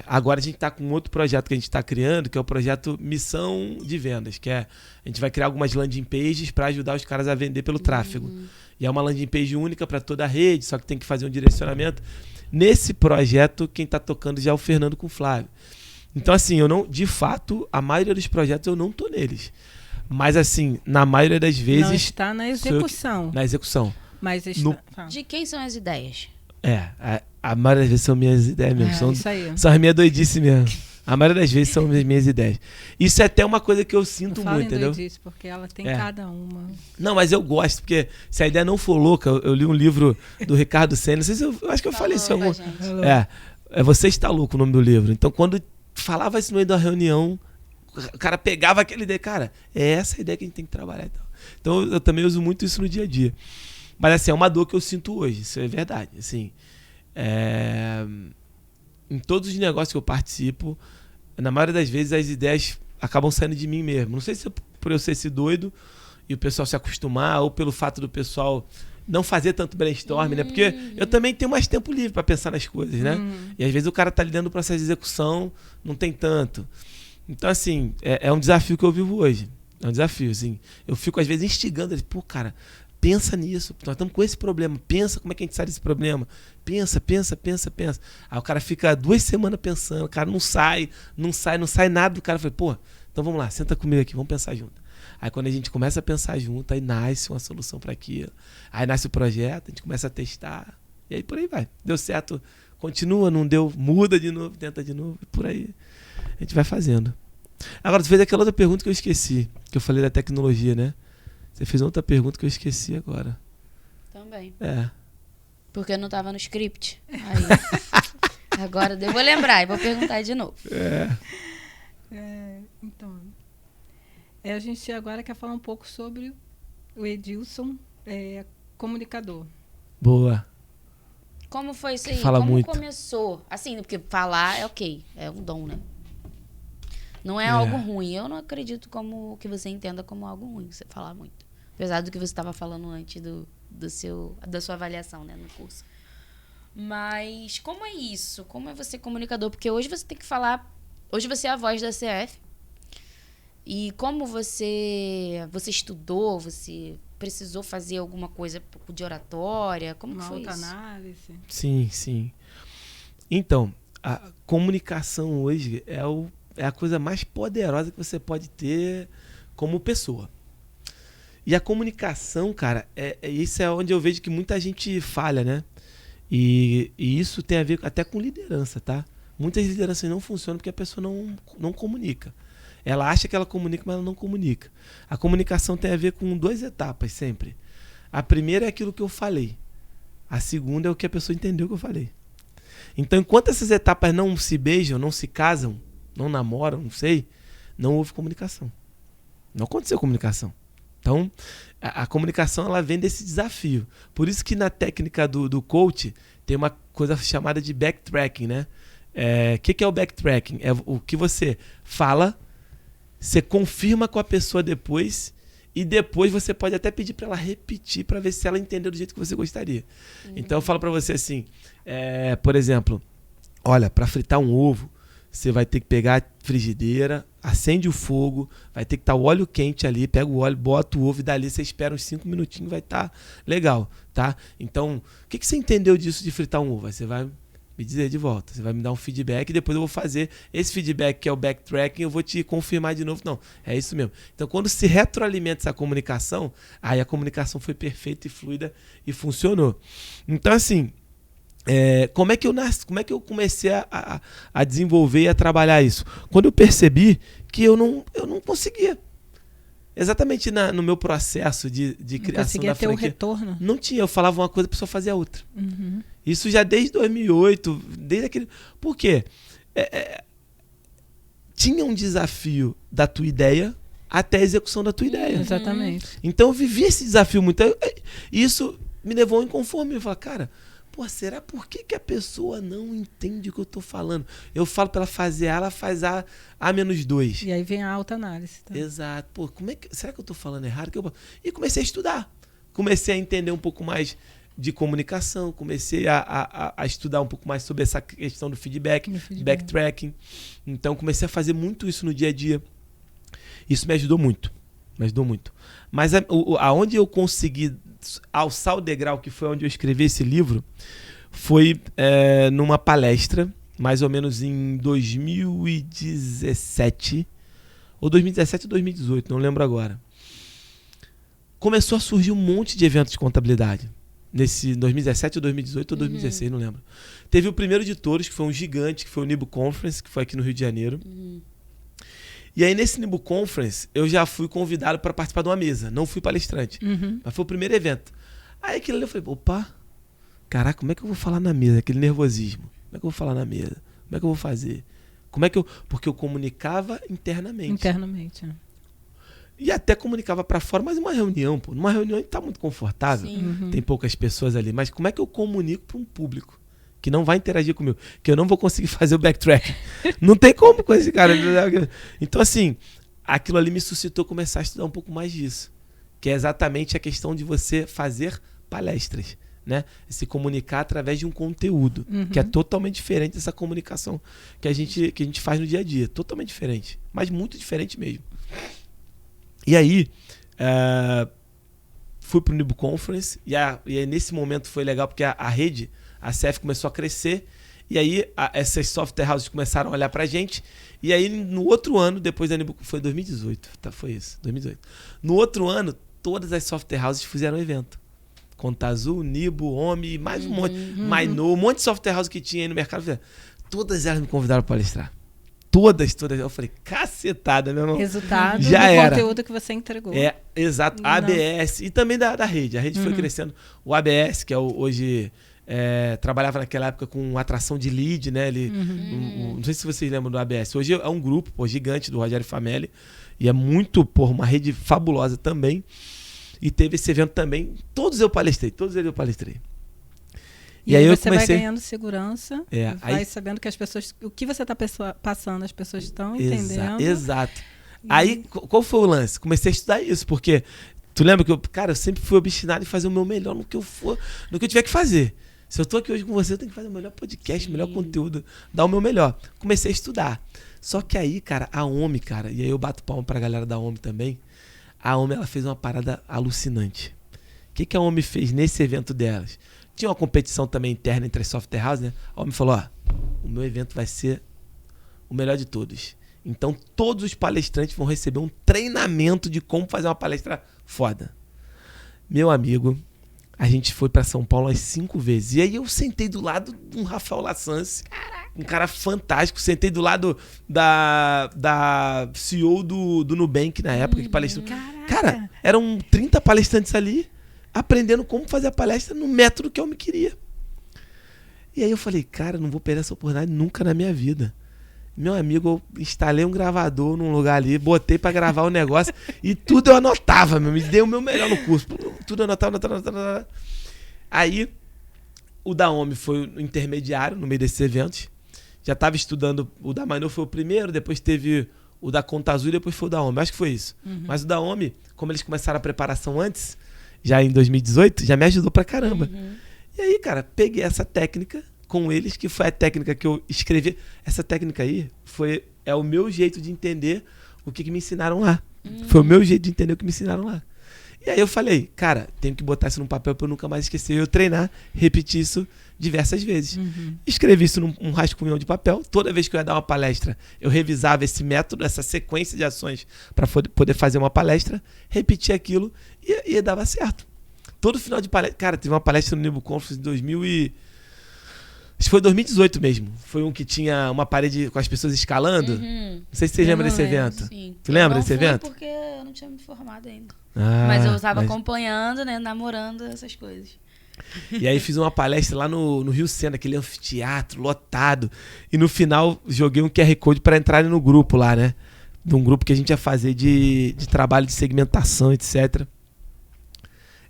Agora a gente está com outro projeto que a gente está criando, que é o projeto Missão de Vendas, que a gente vai criar algumas landing pages para ajudar os caras a vender pelo tráfego. E é uma landing page única para toda a rede, só que tem que fazer um direcionamento. Nesse projeto, quem está tocando já é o Fernando com o Flávio. Então, assim, de fato, a maioria dos projetos eu não tô neles. Mas, assim, na maioria das vezes... Não está na execução. Na execução. Mas está... De quem são as ideias? A maioria das vezes são minhas ideias mesmo. Isso aí. São as minhas doidices mesmo. A maioria das vezes são as minhas ideias. Isso é até uma coisa que eu sinto muito, entendeu? Doidice, porque ela tem cada uma. Não, mas eu gosto, porque se a ideia não for louca, eu li um livro do Ricardo Senna, não sei se eu acho que eu falei isso. Você Está Louco, o nome do livro. Então, quando falava isso no meio da reunião, o cara pegava aquela ideia, cara, é essa a ideia que a gente tem que trabalhar. Então eu também uso muito isso no dia a dia. Mas assim, é uma dor que eu sinto hoje, isso é verdade. Assim, em todos os negócios que eu participo, na maioria das vezes as ideias acabam saindo de mim mesmo. Não sei se é por eu ser esse doido e o pessoal se acostumar, ou pelo fato do pessoal não fazer tanto brainstorm, né? Porque eu também tenho mais tempo livre para pensar nas coisas, né? E às vezes o cara tá ali dentro do processo de execução, não tem tanto. Então, assim, é um desafio que eu vivo hoje. É um desafio, assim. Eu fico, às vezes, instigando ele. Pô, cara, pensa nisso. Nós estamos com esse problema. Pensa como é que a gente sai desse problema. Pensa. Aí o cara fica 2 semanas pensando. O cara não sai nada. O cara fala, pô, então vamos lá, senta comigo aqui, vamos pensar junto. Aí quando a gente começa a pensar junto, aí nasce uma solução para aquilo. Aí nasce o projeto, a gente começa a testar. E aí por aí vai. Deu certo, continua, não deu, muda de novo, tenta de novo. E por aí a gente vai fazendo. Agora, tu fez aquela outra pergunta que eu esqueci. Que eu falei da tecnologia, né? Você fez outra pergunta que eu esqueci agora. Também. É. Porque não estava no script. Aí, agora eu vou lembrar e vou perguntar de novo. Então, a gente agora quer falar um pouco sobre o Edilson, comunicador. Boa. Como foi isso aí? Fala Como muito. começou? Assim, porque falar é ok, é um dom, né? Não é algo ruim. Eu não acredito que você entenda como algo ruim, você falar muito. Apesar do que você estava falando antes da sua avaliação, né, no curso. Mas como é isso? Como é você comunicador? Porque hoje você tem que falar... Hoje você é a voz da CF. E como você estudou, você precisou fazer alguma coisa de oratória? Como que foi isso? Autoanálise. Sim. Então, a comunicação hoje é a coisa mais poderosa que você pode ter como pessoa. E a comunicação, cara, isso é onde eu vejo que muita gente falha, né? E isso tem a ver até com liderança, tá? Muitas lideranças não funcionam porque a pessoa não comunica. Ela acha que ela comunica, mas ela não comunica. A comunicação tem a ver com 2 etapas sempre. A primeira é aquilo que eu falei. A segunda é o que a pessoa entendeu que eu falei. Então, enquanto essas etapas não se beijam, não se casam, não namoram, não sei, não houve comunicação. Não aconteceu comunicação. Então, a comunicação ela vem desse desafio. Por isso que na técnica do coach tem uma coisa chamada de backtracking, né? Que é o backtracking? É o que você fala, você confirma com a pessoa depois e depois você pode até pedir para ela repetir para ver se ela entendeu do jeito que você gostaria. Então eu falo para você assim, por exemplo, olha, para fritar um ovo, você vai ter que pegar a frigideira, acende o fogo, vai ter que estar o óleo quente ali, pega o óleo, bota o ovo e dali você espera uns 5 minutinhos, vai estar legal, tá? Então, o que você entendeu disso de fritar um ovo? Aí você vai me dizer de volta. Você vai me dar um feedback e depois eu vou fazer esse feedback, que é o backtracking, eu vou te confirmar de novo. Não, é isso mesmo. Então, quando se retroalimenta essa comunicação, aí a comunicação foi perfeita e fluida e funcionou. Então, assim, como é que eu comecei a desenvolver e a trabalhar isso? Quando eu percebi que eu não conseguia. Exatamente no meu processo de criação da franquia. Não conseguia ter o retorno? Não tinha. Eu falava uma coisa, a pessoa fazia outra. Uhum. Isso já desde 2008, desde aquele... Por quê? Tinha um desafio da tua ideia até a execução da tua ideia. Exatamente. Então eu vivi esse desafio muito. Isso me levou a um inconforme. Eu falei, cara, será por que a pessoa não entende o que eu tô falando? Eu falo pra ela fazer A, ela faz A-2. E aí vem a autoanálise. Tá? Exato. Será que eu tô falando errado? E comecei a estudar. Comecei a entender um pouco mais de comunicação, comecei a estudar um pouco mais sobre essa questão do feedback, backtracking. Então comecei a fazer muito isso no dia a dia. Isso me ajudou muito. Mas aonde eu consegui alçar o degrau, que foi onde eu escrevi esse livro, foi numa palestra, mais ou menos em 2017, ou 2017 ou 2018, não lembro agora. Começou a surgir um monte de eventos de contabilidade. Nesse 2017 ou 2018 ou 2016, não lembro. Teve o primeiro de todos, que foi um gigante, que foi o Nibo Conference, que foi aqui no Rio de Janeiro. E aí, nesse Nibo Conference, eu já fui convidado para participar de uma mesa. Não fui palestrante, mas foi o primeiro evento. Aí, aquilo ali, eu falei, opa, caraca, como é que eu vou falar na mesa? Aquele nervosismo. Como é que eu vou falar na mesa? Como é que eu vou fazer? Porque eu comunicava internamente. Internamente, E até comunicava para fora, mas numa reunião, numa reunião a gente tá muito confortável, tem poucas pessoas ali, mas como é que eu comunico para um público que não vai interagir comigo, que eu não vou conseguir fazer o backtrack? Não tem como com esse cara. Então, assim, aquilo ali me suscitou começar a estudar um pouco mais disso, que é exatamente a questão de você fazer palestras, né? Se comunicar através de um conteúdo, que é totalmente diferente dessa comunicação que a gente faz no dia a dia, totalmente diferente, mas muito diferente mesmo. E aí, fui pro Nibo Conference, e aí nesse momento foi legal, porque a rede, a CF, começou a crescer, e aí essas software houses começaram a olhar pra gente, e aí no outro ano, depois da Nibo, foi 2018, foi isso, 2018. No outro ano, todas as software houses fizeram um evento. Conta Azul, Nibo, OMI, mais um monte, Mainô, um monte de software house que tinha aí no mercado, todas elas me convidaram para palestrar. Todas. Eu falei, cacetada, meu irmão. Resultado já do era. Conteúdo que você entregou. Exato. ABS e também da rede. A rede foi crescendo. O ABS, que hoje trabalhava naquela época com atração de lead, né? Não sei se vocês lembram do ABS. Hoje é um grupo gigante do Rogério Famelli. E é muito, uma rede fabulosa também. E teve esse evento também. Todos eu palestrei. E aí você vai ganhando segurança, vai sabendo que as pessoas, o que você está passando, as pessoas estão entendendo. Exato. Aí, qual foi o lance? Comecei a estudar isso, porque tu lembra que eu sempre fui obstinado em fazer o meu melhor no que eu tiver que fazer. Se eu tô aqui hoje com você, eu tenho que fazer o melhor podcast, o melhor conteúdo, dar o meu melhor. Comecei a estudar. Só que aí, cara, a OMI, cara, e aí eu bato palma pra galera da OMI também, a OMI, ela fez uma parada alucinante. O que a OMI fez nesse evento delas? Tinha uma competição também interna entre as software houses, né? A OMI falou, o meu evento vai ser o melhor de todos. Então, todos os palestrantes vão receber um treinamento de como fazer uma palestra foda. Meu amigo, a gente foi para São Paulo umas 5 vezes. E aí eu sentei do lado de um Rafael Lassance, um cara fantástico. Sentei do lado da CEO do Nubank na época, que palestrou. Cara, eram 30 palestrantes ali, aprendendo como fazer a palestra no método que eu me queria. E aí eu falei, cara, não vou perder essa oportunidade nunca na minha vida. Meu amigo, eu instalei um gravador num lugar ali, botei pra gravar o negócio e tudo eu anotava, me dei o meu melhor no curso. Tudo eu anotava. Aí, o da OMI foi o intermediário no meio desses eventos. Já tava estudando, o da Mainô foi o primeiro, depois teve o da Conta Azul e depois foi o da OMI. Acho que foi isso. Mas o da OMI, como eles começaram a preparação antes, já em 2018, já me ajudou pra caramba. E aí, cara, peguei essa técnica com eles, que foi a técnica que eu escrevi. Essa técnica aí é o meu jeito de entender o que me ensinaram lá. Foi o meu jeito de entender o que me ensinaram lá. E aí eu falei, cara, tenho que botar isso num papel pra eu nunca mais esquecer. Eu treinar, repetir isso diversas vezes. Escrevi isso num rascunhão de papel. Toda vez que eu ia dar uma palestra, eu revisava esse método, essa sequência de ações para poder fazer uma palestra, repetia aquilo e dava certo. Todo final de palestra... Cara, teve uma palestra no Nibo Conference em acho que foi 2018 mesmo. Foi um que tinha uma parede com as pessoas escalando. Não sei se vocês lembram desse evento. Sim. Tu lembra desse evento? Porque eu não tinha me formado ainda. Mas eu estava acompanhando, né, namorando essas coisas. E aí fiz uma palestra lá no Rio Sena, aquele anfiteatro lotado. E no final joguei um QR Code para entrarem no grupo lá, né? De um grupo que a gente ia fazer de trabalho de segmentação, etc.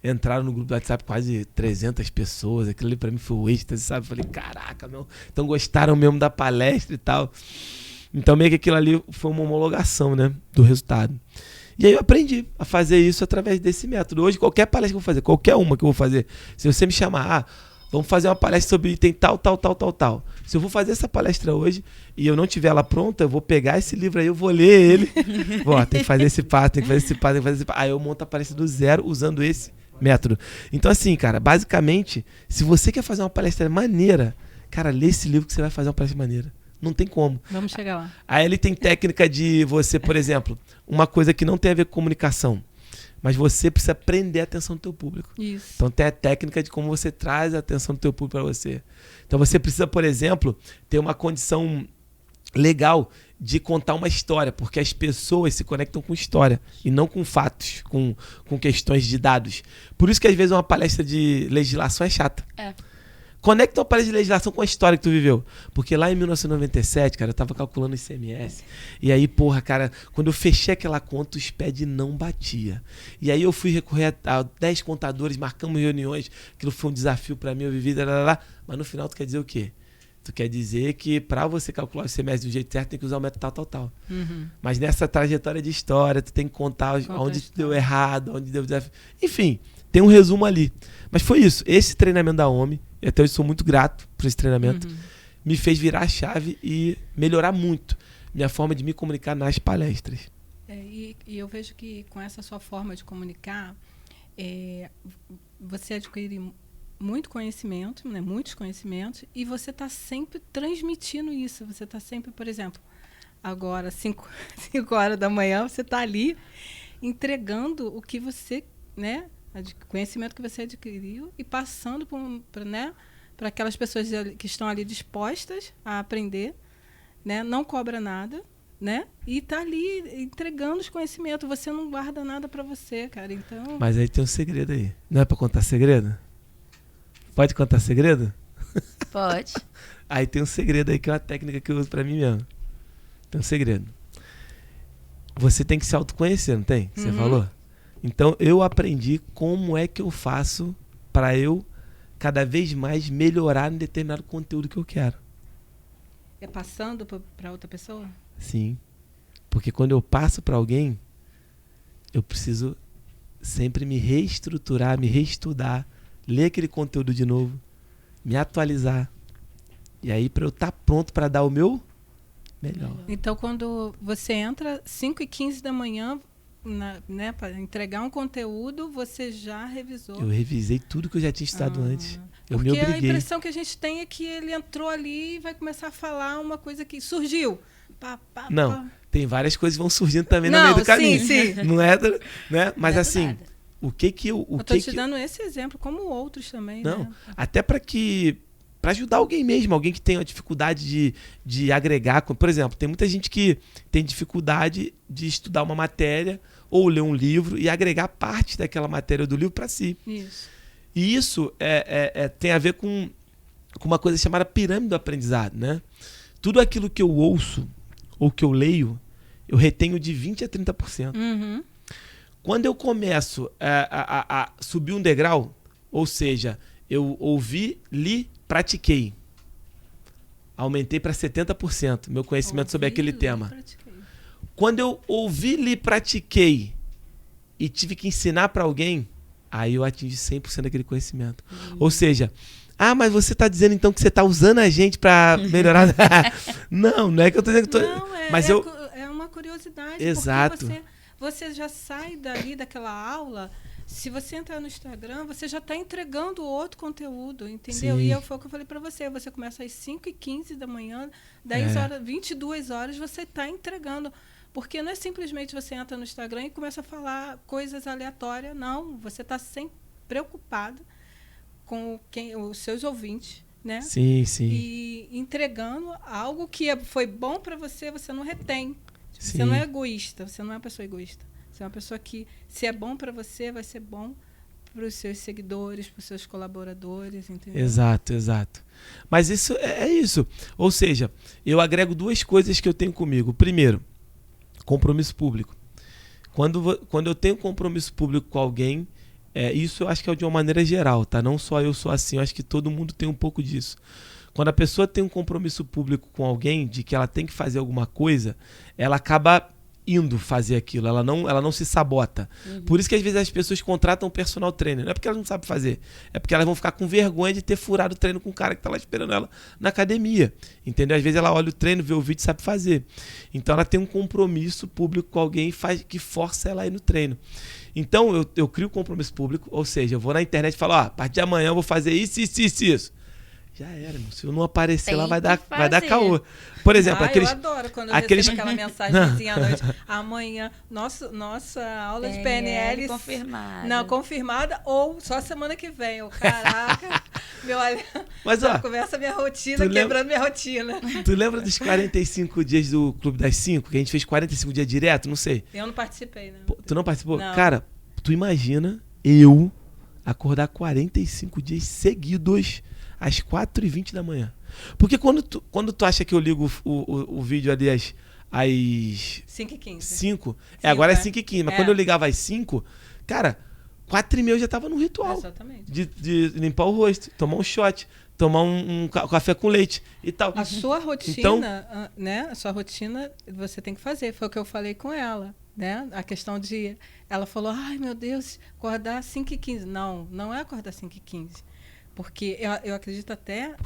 Entraram no grupo do WhatsApp quase 300 pessoas. Aquilo ali pra mim foi o êxtase, sabe? Falei, caraca, meu. Então gostaram mesmo da palestra e tal. Então meio que aquilo ali foi uma homologação, né? Do resultado. E aí eu aprendi a fazer isso através desse método. Hoje, qualquer palestra que eu vou fazer, qualquer uma que eu vou fazer, se você me chamar, vamos fazer uma palestra sobre item tal. Se eu vou fazer essa palestra hoje e eu não tiver ela pronta, eu vou pegar esse livro aí, eu vou ler ele. Tem que fazer esse passo, tem que fazer esse passo, tem que fazer esse passo. Aí eu monto a palestra do zero usando esse método. Então assim, cara, basicamente, se você quer fazer uma palestra maneira, cara, lê esse livro que você vai fazer uma palestra maneira. Não tem como. Vamos chegar lá. Aí ele tem técnica de você, por exemplo, uma coisa que não tem a ver com comunicação, mas você precisa prender a atenção do teu público. Isso. Então tem a técnica de como você traz a atenção do teu público para você. Então você precisa, por exemplo, ter uma condição legal de contar uma história, porque as pessoas se conectam com história e não com fatos, com questões de dados. Por isso que às vezes uma palestra de legislação é chata. Conecta uma palestra de legislação com a história que tu viveu. Porque lá em 1997, cara, eu tava calculando o ICMS. E aí, porra, cara, quando eu fechei aquela conta, o SPED não batia. E aí eu fui recorrer a 10 contadores, marcamos reuniões. Aquilo foi um desafio pra mim, eu vivi, mas no final tu quer dizer o quê? Tu quer dizer que pra você calcular o ICMS do jeito certo, tem que usar o método tal. Mas nessa trajetória de história, tu tem que contar onde tu deu errado, onde deu desafio. Enfim, tem um resumo ali. Mas foi isso. Esse treinamento da OMI, e até hoje sou muito grato por esse treinamento, me fez virar a chave e melhorar muito minha forma de me comunicar nas palestras. E eu vejo que com essa sua forma de comunicar, você adquire muito conhecimento, né, muitos conhecimentos, e você está sempre transmitindo isso. Você está sempre, por exemplo, agora, 5 horas da manhã, você está ali entregando o que você, né, conhecimento que você adquiriu e passando para aquelas pessoas que estão ali dispostas a aprender, né, não cobra nada, né, e está ali entregando os conhecimentos. Você não guarda nada para você, cara. Então... Mas aí tem um segredo aí. Não é para contar segredo? Pode contar segredo? Pode. Aí tem um segredo aí que é uma técnica que eu uso para mim mesmo. Tem um segredo. Você tem que se autoconhecer, não tem? Você falou? Então eu aprendi como é que eu faço para eu cada vez mais melhorar em determinado conteúdo que eu quero. É passando para outra pessoa? Sim. Porque quando eu passo para alguém, eu preciso sempre me reestruturar, me reestudar, ler aquele conteúdo de novo, me atualizar. E aí para eu estar pronto para dar o meu melhor. Então quando você entra 5h15 da manhã, né, para entregar um conteúdo, você já revisou? Eu revisei tudo que eu já tinha estudado antes. Eu porque me obriguei. A impressão que a gente tem é que ele entrou ali e vai começar a falar uma coisa que surgiu. Não, tem várias coisas que vão surgindo também no meio do caminho. Sim. Não é, né? Mas não é assim, nada. o que que eu... Eu estou te dando esse exemplo, como outros também. Não, né? até para ajudar alguém mesmo, alguém que tem uma dificuldade de agregar. Por exemplo, tem muita gente que tem dificuldade de estudar uma matéria ou ler um livro e agregar parte daquela matéria do livro para si. Isso. E isso tem a ver com uma coisa chamada pirâmide do aprendizado, né? Tudo aquilo que eu ouço ou que eu leio, eu retenho de 20% a 30%. Quando eu começo a subir um degrau, ou seja, eu ouvi, li, pratiquei, aumentei para 70% meu conhecimento sobre aquele tema. Quando eu ouvi, li, pratiquei e tive que ensinar para alguém, aí eu atingi 100% daquele conhecimento. Ou seja, mas você está dizendo então que você está usando a gente para melhorar? Não é que eu estou dizendo que é uma curiosidade. Exato. Porque você já sai dali daquela aula Se você entrar no Instagram, você já está entregando outro conteúdo, entendeu? Sim. E foi o que eu falei para você. Você começa às 5h15 da manhã, 10 horas, 22 horas, você está entregando. Porque não é simplesmente você entra no Instagram e começa a falar coisas aleatórias. Não, você está sempre preocupado com os seus ouvintes, né? Sim, sim. E entregando algo que foi bom para você, você não retém. Sim. Você não é egoísta, você não é uma pessoa egoísta. Você é uma pessoa que, se é bom para você, vai ser bom para os seus seguidores, para os seus colaboradores, entendeu? Exato, exato. Mas isso é isso. Ou seja, eu agrego duas coisas que eu tenho comigo. Primeiro, compromisso público. Quando eu tenho compromisso público com alguém, isso eu acho que é de uma maneira geral, tá? Não só eu sou assim, eu acho que todo mundo tem um pouco disso. Quando a pessoa tem um compromisso público com alguém, de que ela tem que fazer alguma coisa, ela acaba indo fazer aquilo, ela não se sabota. Por isso que às vezes as pessoas contratam um personal trainer, não é porque elas não sabem fazer, é porque elas vão ficar com vergonha de ter furado o treino com o cara que tá lá esperando ela na academia, entendeu? Às vezes ela olha o treino, vê o vídeo e sabe fazer. Então ela tem um compromisso público com alguém que força ela a ir no treino. Então eu crio um compromisso público, ou seja, eu vou na internet e falo, a partir de amanhã eu vou fazer isso. Já era, irmão. Se eu não aparecer lá, vai dar caô. Por exemplo, eu adoro quando eu recebo aquela mensagenzinha à noite. Amanhã, nossa aula de PNL confirmada. Não, confirmada ou só semana que vem. Caraca, Mas, começa a minha rotina, quebrando minha rotina. Tu lembra dos 45 dias do Clube das 5? Que a gente fez 45 dias direto? Não sei. Eu não participei, né? Tu não participou? Não. Cara, tu imagina eu acordar 45 dias seguidos às 4h20 da manhã. Porque quando tu acha que eu ligo o vídeo ali às 5h15. 5, agora é 5h15, mas quando eu ligava às 5, cara, 4h30 eu já tava no ritual. Exatamente. De limpar o rosto, tomar um shot, tomar um café com leite e tal. A sua rotina, então, né? A sua rotina você tem que fazer. Foi o que eu falei com ela, né? A questão de... Ela falou, ai meu Deus, acordar às 5h15. Não é acordar às 5h15. Porque eu acredito até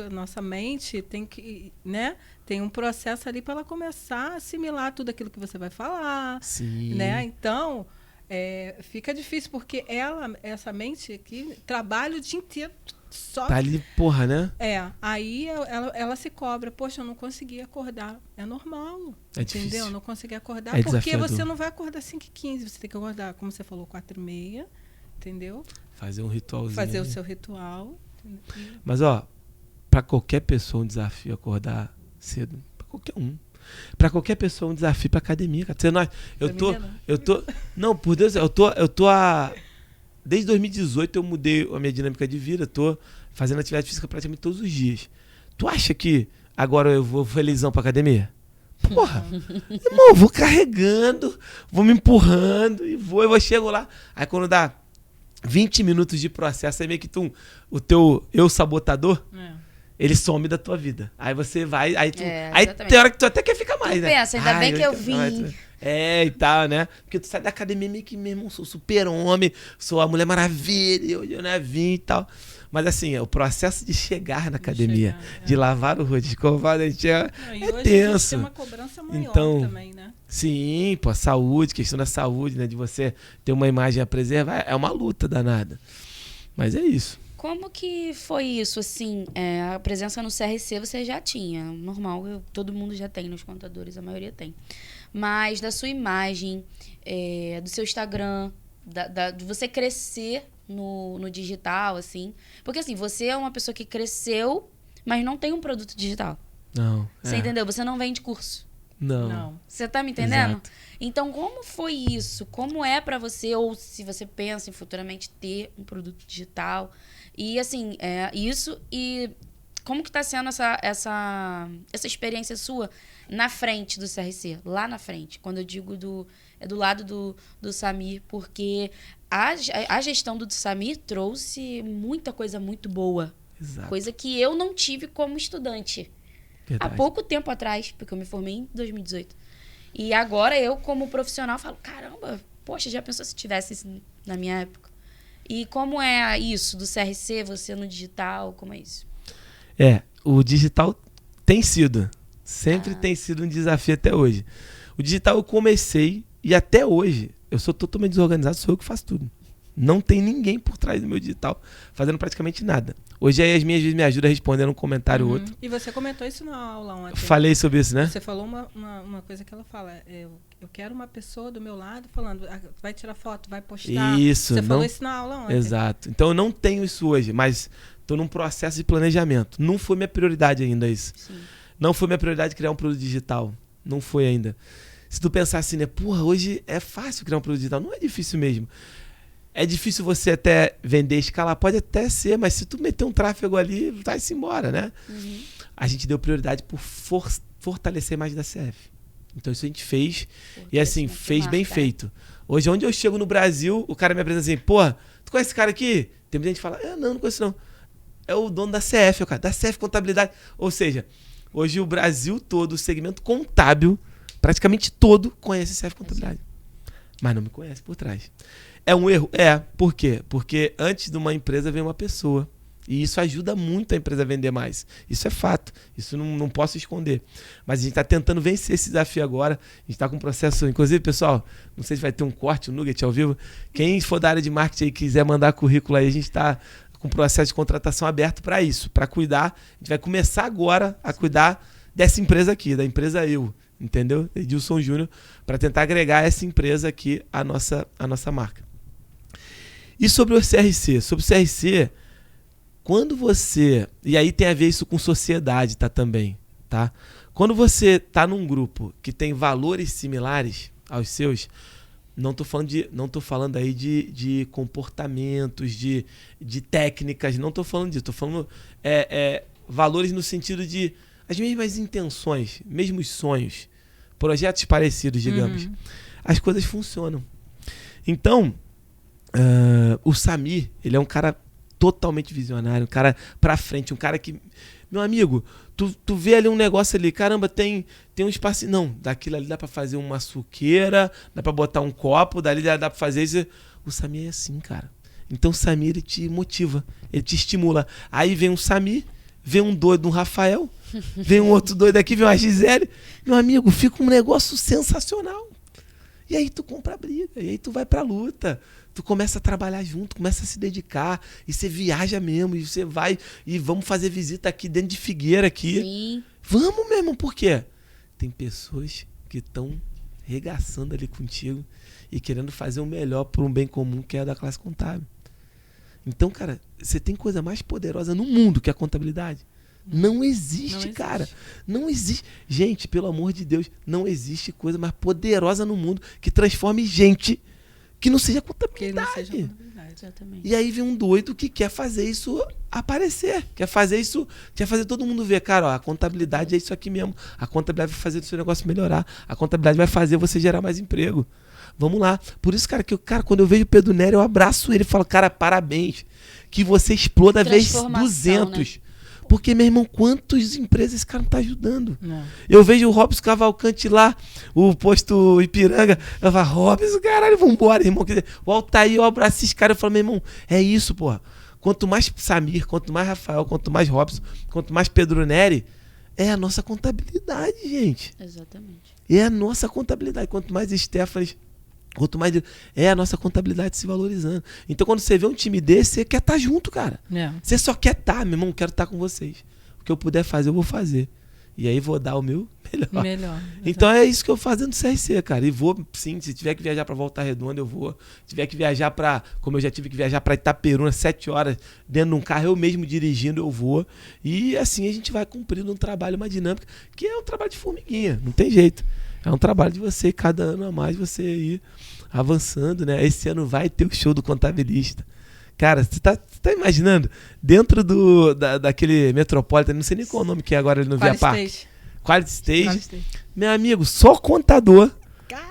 nossa mente tem que, né? Tem um processo ali para ela começar a assimilar tudo aquilo que você vai falar. Sim. Né? Então, fica difícil, porque essa mente aqui trabalha o dia inteiro só. Tá ali, porra, né? Aí ela se cobra. Poxa, eu não consegui acordar. É normal. É difícil. Entendeu? Não consegui acordar. É porque desafiador. você não vai acordar às 5h15. Você tem que acordar, como você falou, 4h30. Entendeu? Fazer um ritualzinho. Fazer o seu ritual. Mas, pra qualquer pessoa um desafio acordar cedo. Pra qualquer um. Pra qualquer pessoa um desafio pra academia, cara. Não, por Deus, eu tô desde 2018 eu mudei a minha dinâmica de vida. Tô fazendo atividade física praticamente todos os dias. Tu acha que agora eu vou felizão pra academia? Porra, irmão, eu vou carregando, vou me empurrando e eu chego lá. Aí quando dá 20 minutos de processo, aí meio que o teu eu sabotador, ele some da tua vida. Aí você vai, aí tem hora que tu até quer ficar mais, né? Pensa, ainda bem que eu vim. E tal, né? Porque tu sai da academia meio que, meu irmão, sou super-homem, sou a Mulher Maravilha, eu né, vim e tal. Mas assim, o processo de chegar na academia, de lavar o rosto, de escovar, é tenso. Tem uma cobrança maior também, né? Sim, pô, saúde, questão da saúde, né? De você ter uma imagem a preservar, é uma luta danada. Mas é isso. Como que foi isso, assim, a presença no CRC você já tinha, normal, todo mundo já tem nos contadores, a maioria tem. Mas da sua imagem, do seu Instagram, de você crescer no digital, assim, porque assim, você é uma pessoa que cresceu, mas não tem um produto digital. Não. Você entendeu? Você não vende curso. Não. Você tá me entendendo? Exato. Então, como foi isso? Como é pra você, ou se você pensa em futuramente ter um produto digital? E, assim, isso e como que tá sendo essa experiência sua na frente do CRC? Lá na frente, quando eu digo do lado do Samir, porque a gestão do Samir trouxe muita coisa muito boa. Exato. Coisa que eu não tive como estudante. Verdade. Há pouco tempo atrás, porque eu me formei em 2018. E agora eu, como profissional, falo, caramba, poxa, já pensou se tivesse isso na minha época? E como é isso do CRC, você no digital, como é isso? O digital tem sido, sempre tem sido um desafio até hoje. O digital eu comecei, e até hoje, eu sou totalmente desorganizado, sou eu que faço tudo. Não tem ninguém por trás do meu digital fazendo praticamente nada. Hoje a Yasmin às vezes me ajuda respondendo um comentário ou outro. E você comentou isso na aula ontem. Falei sobre isso, né? Você falou uma coisa que ela fala. Eu quero uma pessoa do meu lado falando, vai tirar foto, vai postar. Isso. Você falou isso na aula ontem. Exato. Então eu não tenho isso hoje, mas estou num processo de planejamento. Não foi minha prioridade ainda isso. Sim. Não foi minha prioridade criar um produto digital. Não foi ainda. Se tu pensar assim, né? Porra, hoje é fácil criar um produto digital. Não é difícil mesmo. É difícil você até vender, escalar. Pode até ser, mas se tu meter um tráfego ali, vai-se embora, né? Uhum. A gente deu prioridade por fortalecer mais da CF. Então isso a gente fez. E assim, fez bem feito. Hoje, onde eu chego no Brasil, o cara me apresenta assim, pô, tu conhece esse cara aqui? Tem muita gente que fala, não conheço não. É o dono da CF, o cara, da CF Contabilidade. Ou seja, hoje o Brasil todo, o segmento contábil, praticamente todo, conhece CF Contabilidade. Mas não me conhece por trás. É um erro? É. Por quê? Porque antes de uma empresa vem uma pessoa. E isso ajuda muito a empresa a vender mais. Isso é fato. Isso não posso esconder. Mas a gente está tentando vencer esse desafio agora. A gente está com um processo... Inclusive, pessoal, não sei se vai ter um corte, um nugget ao vivo. Quem for da área de marketing e quiser mandar currículo aí, a gente está com um processo de contratação aberto para isso. Para cuidar. A gente vai começar agora a cuidar dessa empresa aqui, da empresa Eu. Entendeu? Edilson Júnior, para tentar agregar essa empresa aqui à nossa marca. E sobre o CRC? Sobre o CRC, quando você... E aí tem a ver isso com sociedade, tá, também. Tá? Quando você tá num grupo que tem valores similares aos seus, não tô falando aí de comportamentos, de técnicas, não tô falando disso. Tô falando valores no sentido de as mesmas intenções, mesmos sonhos, projetos parecidos, digamos. As coisas funcionam. Então... o Samir, ele é um cara totalmente visionário, um cara pra frente, um cara que... Meu amigo, tu vê ali um negócio ali, caramba, tem um espaço... Não, daquilo ali dá pra fazer uma suqueira, dá pra botar um copo, dali dá pra fazer isso. O Samir é assim, cara. Então o Samir, ele te motiva, ele te estimula. Aí vem um Samir, vem um doido, um Rafael, vem um outro doido aqui, vem uma Gisele. Meu amigo, fica um negócio sensacional. E aí tu compra a briga, e aí tu vai pra luta. Tu começa a trabalhar junto, começa a se dedicar, e você viaja mesmo, e você vai, e vamos fazer visita aqui dentro de Figueira aqui. Sim. Vamos mesmo, por quê? Tem pessoas que estão regaçando ali contigo e querendo fazer o melhor por um bem comum, que é a da classe contábil. Então, cara, você tem coisa mais poderosa no mundo que a contabilidade. Não existe, cara. Não existe. Gente, pelo amor de Deus, não existe coisa mais poderosa no mundo que transforme gente que não seja contabilidade. Exatamente. E aí vem um doido que quer fazer isso aparecer. Quer fazer todo mundo ver, cara, ó, a contabilidade é isso aqui mesmo. A contabilidade vai fazer o seu negócio melhorar. A contabilidade vai fazer você gerar mais emprego. Vamos lá. Por isso, cara, quando eu vejo o Pedro Nery, eu abraço ele e falo, cara, parabéns. Que você exploda vezes 200. Né? Porque, meu irmão, quantas empresas esse cara não tá ajudando? Não. Eu vejo o Robson Cavalcante lá, o posto Ipiranga, eu falo, Robson, caralho, vambora, irmão. O Altair, eu abraço esses caras, eu falo, meu irmão, é isso, porra. Quanto mais Samir, quanto mais Rafael, quanto mais Robson, quanto mais Pedro Nery, é a nossa contabilidade, gente. Exatamente. É a nossa contabilidade. Quanto mais Stephanie, quanto mais... É a nossa contabilidade se valorizando. Então, quando você vê um time desse, você quer estar junto, cara. Você só quer estar, meu irmão, quero estar com vocês. O que eu puder fazer, eu vou fazer. E aí vou dar o meu melhor. Então é isso que eu faço no CRC, cara. E vou, sim, se tiver que viajar para Volta Redonda, eu vou. Se tiver que viajar para, como eu já tive que viajar para Itaperuna, 7 horas dentro de um carro, eu mesmo dirigindo, eu vou. E assim a gente vai cumprindo um trabalho, uma dinâmica, que é um trabalho de formiguinha, não tem jeito. É um trabalho de você, cada ano a mais, você ir avançando, né? Esse ano vai ter o show do contabilista. Cara, você tá imaginando? Dentro daquele Metropolitan, não sei nem qual o nome que é agora ali no Via Parque. Quality Stage. Meu amigo, só contador.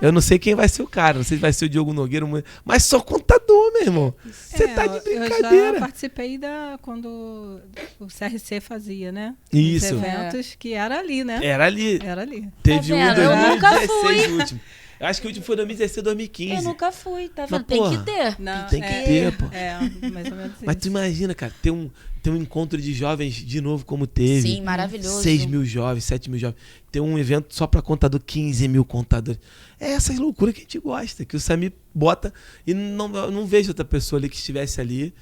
Eu não sei quem vai ser o cara, não sei se vai ser o Diogo Nogueira, mas só contador, meu irmão. Você tá de brincadeira. Eu já participei quando o CRC fazia, né? Isso. Os eventos que era ali, né? Era ali. Era ali. Teve um em 2016 último. Eu acho que o último foi 2016, 2015. Eu nunca fui, tá Mas, vendo? Tem porra, que ter. Não, Tem que ter, pô. mais ou menos Mas tu isso. imagina, cara, ter um encontro de jovens de novo como teve. Sim, maravilhoso. 6 mil jovens, 7 mil jovens. Ter um evento só pra contador, 15 mil contadores. É essas loucuras que a gente gosta, que o Samir bota. E não vejo outra pessoa ali que estivesse ali.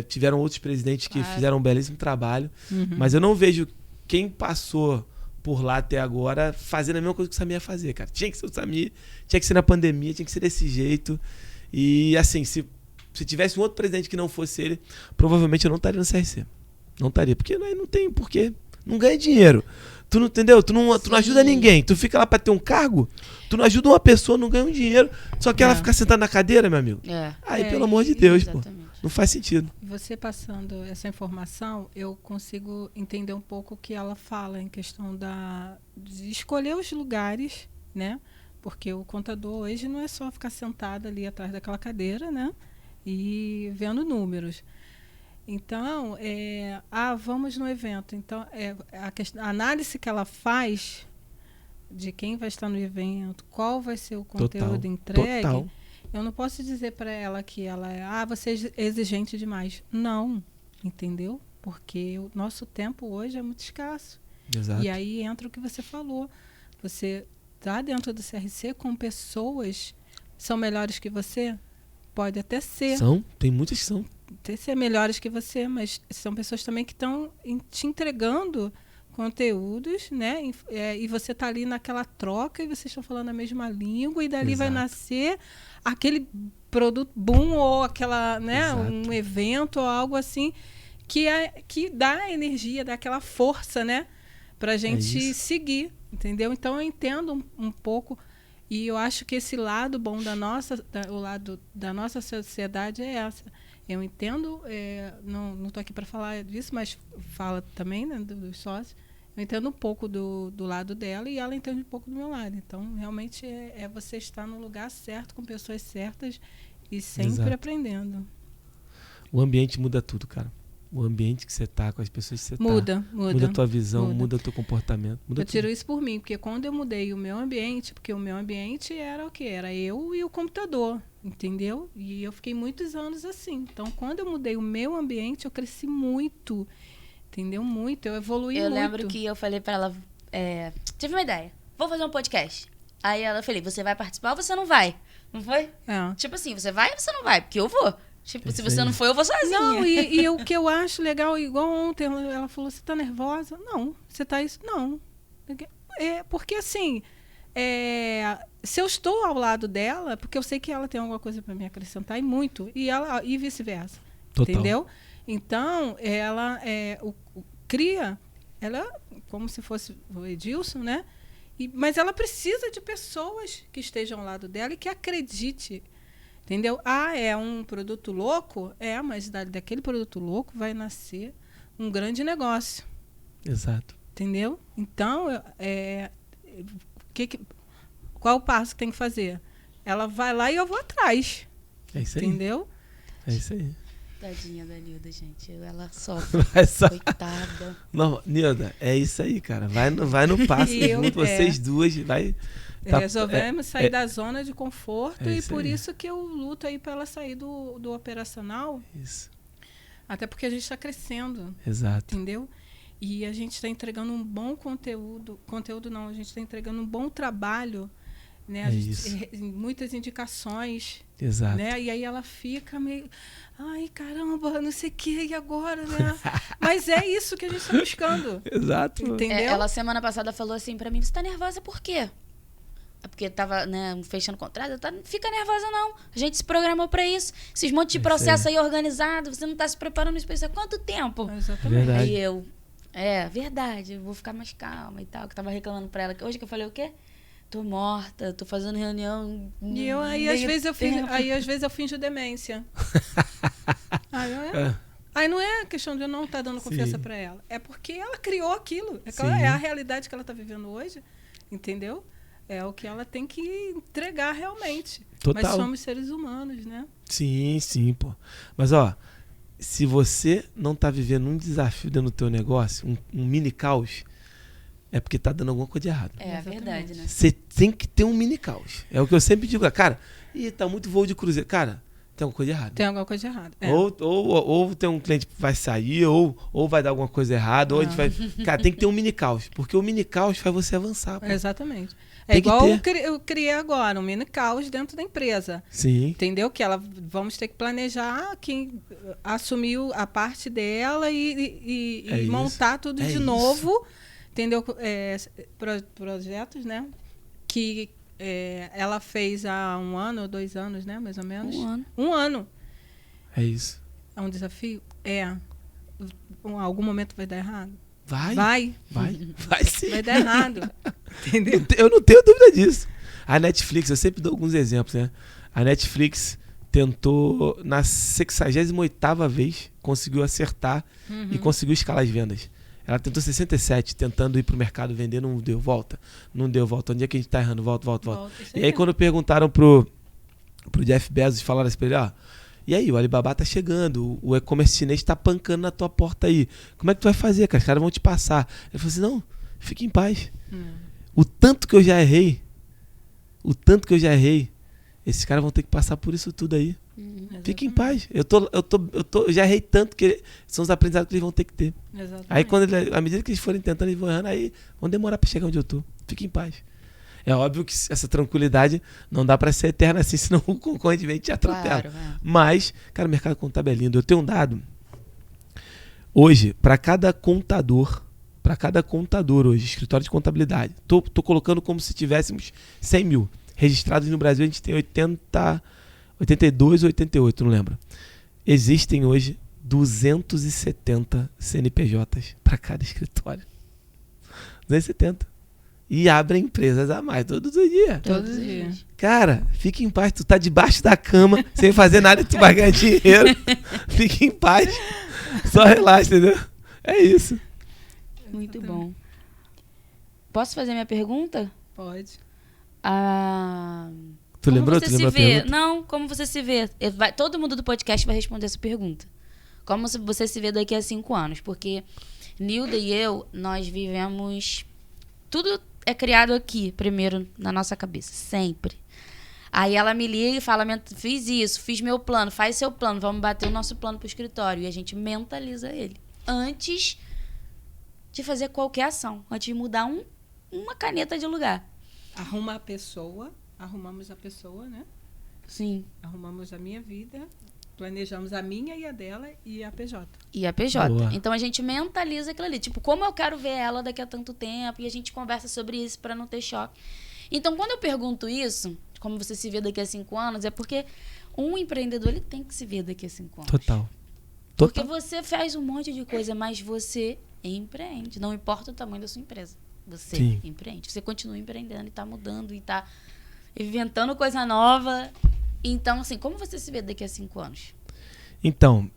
Tiveram outros presidentes que fizeram um belíssimo trabalho. Mas eu não vejo quem passou por lá até agora fazendo a mesma coisa que o Samir ia fazer, cara. Tinha que ser o Samir, tinha que ser na pandemia, tinha que ser desse jeito. E assim, se tivesse um outro presidente que não fosse ele, provavelmente eu não estaria no CRC. Não estaria, porque não tem porquê. Não ganha dinheiro. Tu não entendeu? Tu não ajuda ninguém. Tu fica lá pra ter um cargo, tu não ajuda uma pessoa, não ganha um dinheiro, só que ela ficar sentada na cadeira, meu amigo. Aí, pelo amor de Deus, pô. Não faz sentido. Você passando essa informação, eu consigo entender um pouco o que ela fala em questão de escolher os lugares, né? Porque o contador hoje não é só ficar sentado ali atrás daquela cadeira, né? E vendo números. Então, vamos no evento. Então, a análise que ela faz de quem vai estar no evento, qual vai ser o conteúdo entregue, Total. eu não posso dizer para ela que ela você é exigente demais. Não, entendeu? Porque o nosso tempo hoje é muito escasso. Exato. E aí entra o que você falou. Você está dentro do CRC com pessoas que são melhores que você? Pode até ser. Tem muitas que são. Até ser melhores que você, mas são pessoas também que estão te entregando conteúdos, né? E você está ali naquela troca e vocês estão falando a mesma língua e dali vai nascer aquele produto boom ou aquela, né? Um evento ou algo assim que dá energia, dá aquela força, né? Para a gente seguir, entendeu? Então eu entendo um pouco e eu acho que esse lado bom o lado da nossa sociedade é essa. Eu entendo, não estou aqui para falar disso, mas fala também, né, dos sócios. Eu entendo um pouco do lado dela e ela entende um pouco do meu lado. Então, realmente, é você estar no lugar certo, com pessoas certas e sempre aprendendo. O ambiente muda tudo, cara. O ambiente que você está, com as pessoas que você está. Muda Muda a tua visão, muda o teu comportamento. Muda eu tiro isso por mim, porque quando eu mudei o meu ambiente, porque o meu ambiente era o quê? Era eu e o computador, entendeu? E eu fiquei muitos anos assim. Então, quando eu mudei o meu ambiente, eu cresci muito, entendeu? Muito, eu evoluí muito. Eu lembro que eu falei pra ela, tive uma ideia, vou fazer um podcast. Aí ela falei, você vai participar ou você não vai? Não foi? Tipo assim, você vai ou você não vai? Porque eu vou. Tipo, se você não for, eu vou sozinha. Não, e o que eu acho legal, igual ontem, ela falou, você tá nervosa? Não. Você tá isso? Não. Porque assim, se eu estou ao lado dela, porque eu sei que ela tem alguma coisa para me acrescentar, e muito, e vice-versa. Entendeu? Então, ela cria, ela como se fosse o Edilson, né? Mas ela precisa de pessoas que estejam ao lado dela e que acredite. Entendeu? É um produto louco? Mas daquele produto louco vai nascer um grande negócio. Exato. Entendeu? Então, qual o passo que tem que fazer? Ela vai lá e eu vou atrás. É isso aí. Entendeu? É isso aí. Tadinha da Nilda, gente. Ela sofre. Coitada. Não, Nilda, é isso aí, cara. Vai no passo junto, vocês duas, vai... Resolvemos sair da zona de conforto e por isso que eu luto aí para ela sair do operacional. Isso. Até porque a gente está crescendo. Exato. Entendeu? E a gente está entregando um bom conteúdo. Conteúdo não, a gente está entregando um bom trabalho. Né? Muitas indicações. Exato. Né? E aí ela fica meio... Ai, caramba, não sei o que, e agora, né? Mas é isso que a gente está buscando. Exato. Entendeu? Ela semana passada falou assim para mim, você está nervosa por quê? Porque tava, né, fechando contrato, não fica nervosa não. A gente se programou para isso. Esses monte de processo aí organizado, você não está se preparando para isso há quanto tempo? Exatamente. Verdade. Aí eu, verdade, eu vou ficar mais calma e tal. Que tava reclamando para ela. Não. Que eu falei o quê? Tô morta, tô fazendo reunião. E eu, às vezes eu finjo demência. Aí não é questão de eu não estar dando confiança para ela. É porque ela criou aquilo. É a realidade que ela está vivendo hoje. Entendeu? É o que ela tem que entregar realmente. Total. Mas somos seres humanos, né? Sim, pô. Mas, se você não tá vivendo um desafio dentro do teu negócio, um mini caos, é porque tá dando alguma coisa de errado. É a verdade, né? Você tem que ter um mini caos. É o que eu sempre digo. Cara, tá muito voo de cruzeiro. Cara, tem alguma coisa errada. Tem alguma coisa errada. É. Ou tem um cliente que vai sair, ou vai dar alguma coisa errada, ou a gente vai... Cara, tem que ter um mini caos. Porque o mini caos faz você avançar. Pô. Exatamente. É Tem que igual ter. eu criei agora, um mini caos dentro da empresa. Sim. Entendeu? Que vamos ter que planejar quem assumiu a parte dela e montar tudo de novo. Entendeu? Projetos, né? Que ela fez há 1 ano ou 2 anos, né? Mais ou menos. 1 ano. 1 ano. É isso. É um desafio? Em algum momento vai dar errado? Vai sim. Vai dar errado. Entendeu? Eu não tenho dúvida disso. A Netflix, eu sempre dou alguns exemplos, né? A Netflix tentou, na 68ª vez, conseguiu acertar e conseguiu escalar as vendas. Ela tentou 67, tentando ir pro mercado vender, não deu volta. Não deu volta. Onde é que a gente tá errando? Volta. E aí quando perguntaram pro Jeff Bezos, falaram assim pra ele, e aí, o Alibaba tá chegando, o e-commerce chinês tá pancando na tua porta aí. Como é que tu vai fazer, cara? Os caras vão te passar. Ele falou assim, não, fique em paz. O tanto que eu já errei, esses caras vão ter que passar por isso tudo aí. Fique em paz. Eu já errei tanto que são os aprendizados que eles vão ter que ter. Exatamente. Aí, à medida que eles forem tentando, eles vão errando, aí vão demorar pra chegar onde eu tô. Fique em paz. É óbvio que essa tranquilidade não dá pra ser eterna assim, senão o concorrente vem e te atropela. Claro, Mas, cara, o mercado contábil é lindo. Eu tenho um dado. Hoje, para cada contador hoje, escritório de contabilidade, tô colocando como se tivéssemos 100 mil registrados no Brasil. A gente tem 82 ou 88, não lembro. Existem hoje 270 CNPJs para cada escritório. 270. E abrem empresas a mais todos os dias. Todos os dias. Cara, fique em paz. Tu tá debaixo da cama, sem fazer nada e tu vai ganhar dinheiro. Fique em paz. Só relaxa, entendeu? É isso. Muito bom. Posso fazer minha pergunta? Pode. Tu lembrou? Você se vê? Não, como você se vê? Todo mundo do podcast vai responder essa pergunta. Como você se vê daqui a 5 anos? Porque Nilda e eu, nós vivemos... Tudo é criado aqui, primeiro, na nossa cabeça. Sempre. Aí ela me liga e fala, fiz isso, fiz meu plano, faz seu plano, vamos bater o nosso plano pro escritório. E a gente mentaliza ele. Antes de fazer qualquer ação. Antes de mudar uma caneta de lugar. Arrumamos a pessoa, né? Sim. Arrumamos a minha vida, planejamos a minha e a dela e a PJ. E a PJ. Boa. Então a gente mentaliza aquilo ali. Tipo, como eu quero ver ela daqui a tanto tempo? E a gente conversa sobre isso pra não ter choque. Então, quando eu pergunto isso, como você se vê daqui a 5 anos, é porque um empreendedor ele tem que se ver daqui a 5 anos. Total. Porque você faz um monte de coisa, mas você empreende. Não importa o tamanho da sua empresa. Você Sim. empreende. Você continua empreendendo e tá mudando e tá inventando coisa nova. Então, assim, como você se vê daqui a 5 anos? Então,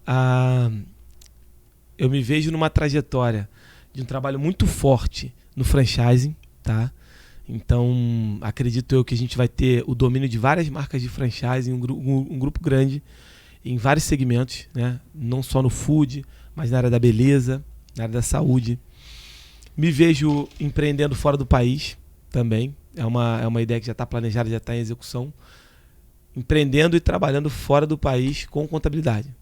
eu me vejo numa trajetória de um trabalho muito forte no franchising, tá? Então, acredito eu que a gente vai ter o domínio de várias marcas de franchising, um grupo grande em vários segmentos, né? Não só no food, mas na área da beleza, na área da saúde. Me vejo empreendendo fora do país também. É uma ideia que já está planejada, já está em execução. Empreendendo e trabalhando fora do país com contabilidade.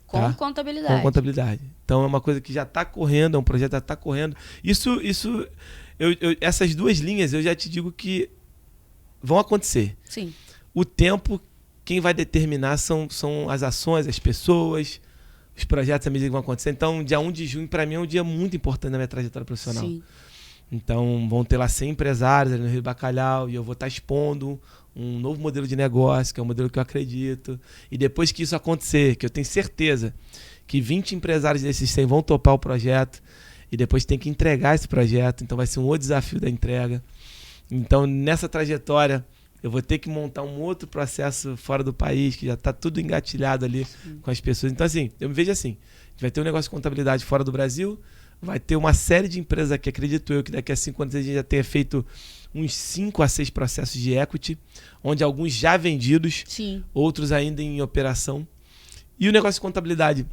Com tá? contabilidade. Com contabilidade. Então é uma coisa que já está correndo, é um projeto que já está correndo. Essas duas linhas eu já te digo que vão acontecer. Sim. O tempo, quem vai determinar são as ações, as pessoas, os projetos à medida que vão acontecer. Então, dia 1 de junho, para mim, é um dia muito importante na minha trajetória profissional. Sim. Então, vão ter lá 100 empresários ali no Rio Bacalhau e eu vou estar expondo um novo modelo de negócio, que é um modelo que eu acredito. E depois que isso acontecer, que eu tenho certeza que 20 empresários desses 100 vão topar o projeto e depois tem que entregar esse projeto. Então, vai ser um outro desafio da entrega. Então, nessa trajetória, eu vou ter que montar um outro processo fora do país, que já está tudo engatilhado ali com as pessoas. Então, assim, eu me vejo assim, a gente vai ter um negócio de contabilidade fora do Brasil, vai ter uma série de empresas aqui, acredito eu, que daqui a 5 anos a gente já tenha feito uns 5 a 6 processos de equity, onde alguns já vendidos, Sim. outros ainda em operação. E o negócio de contabilidade,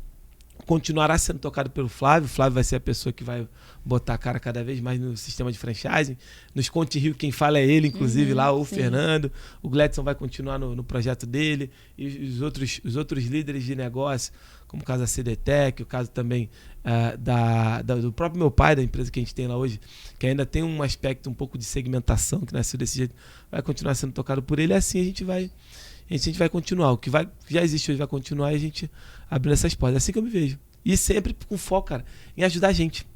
continuará sendo tocado pelo Flávio. O Flávio vai ser a pessoa que vai botar a cara cada vez mais no sistema de franchising. Nos Conte Rio, quem fala é ele, inclusive, lá, o Fernando. O Gledson vai continuar no projeto dele. E os outros líderes de negócio, como o caso da CDTEC, o caso também do próprio meu pai, da empresa que a gente tem lá hoje, que ainda tem um aspecto um pouco de segmentação, que nasceu desse jeito, vai continuar sendo tocado por ele. E assim a gente vai continuar. O que já existe hoje vai continuar e a gente abrindo essas portas. É assim que eu me vejo. E sempre com foco, cara, em ajudar a gente.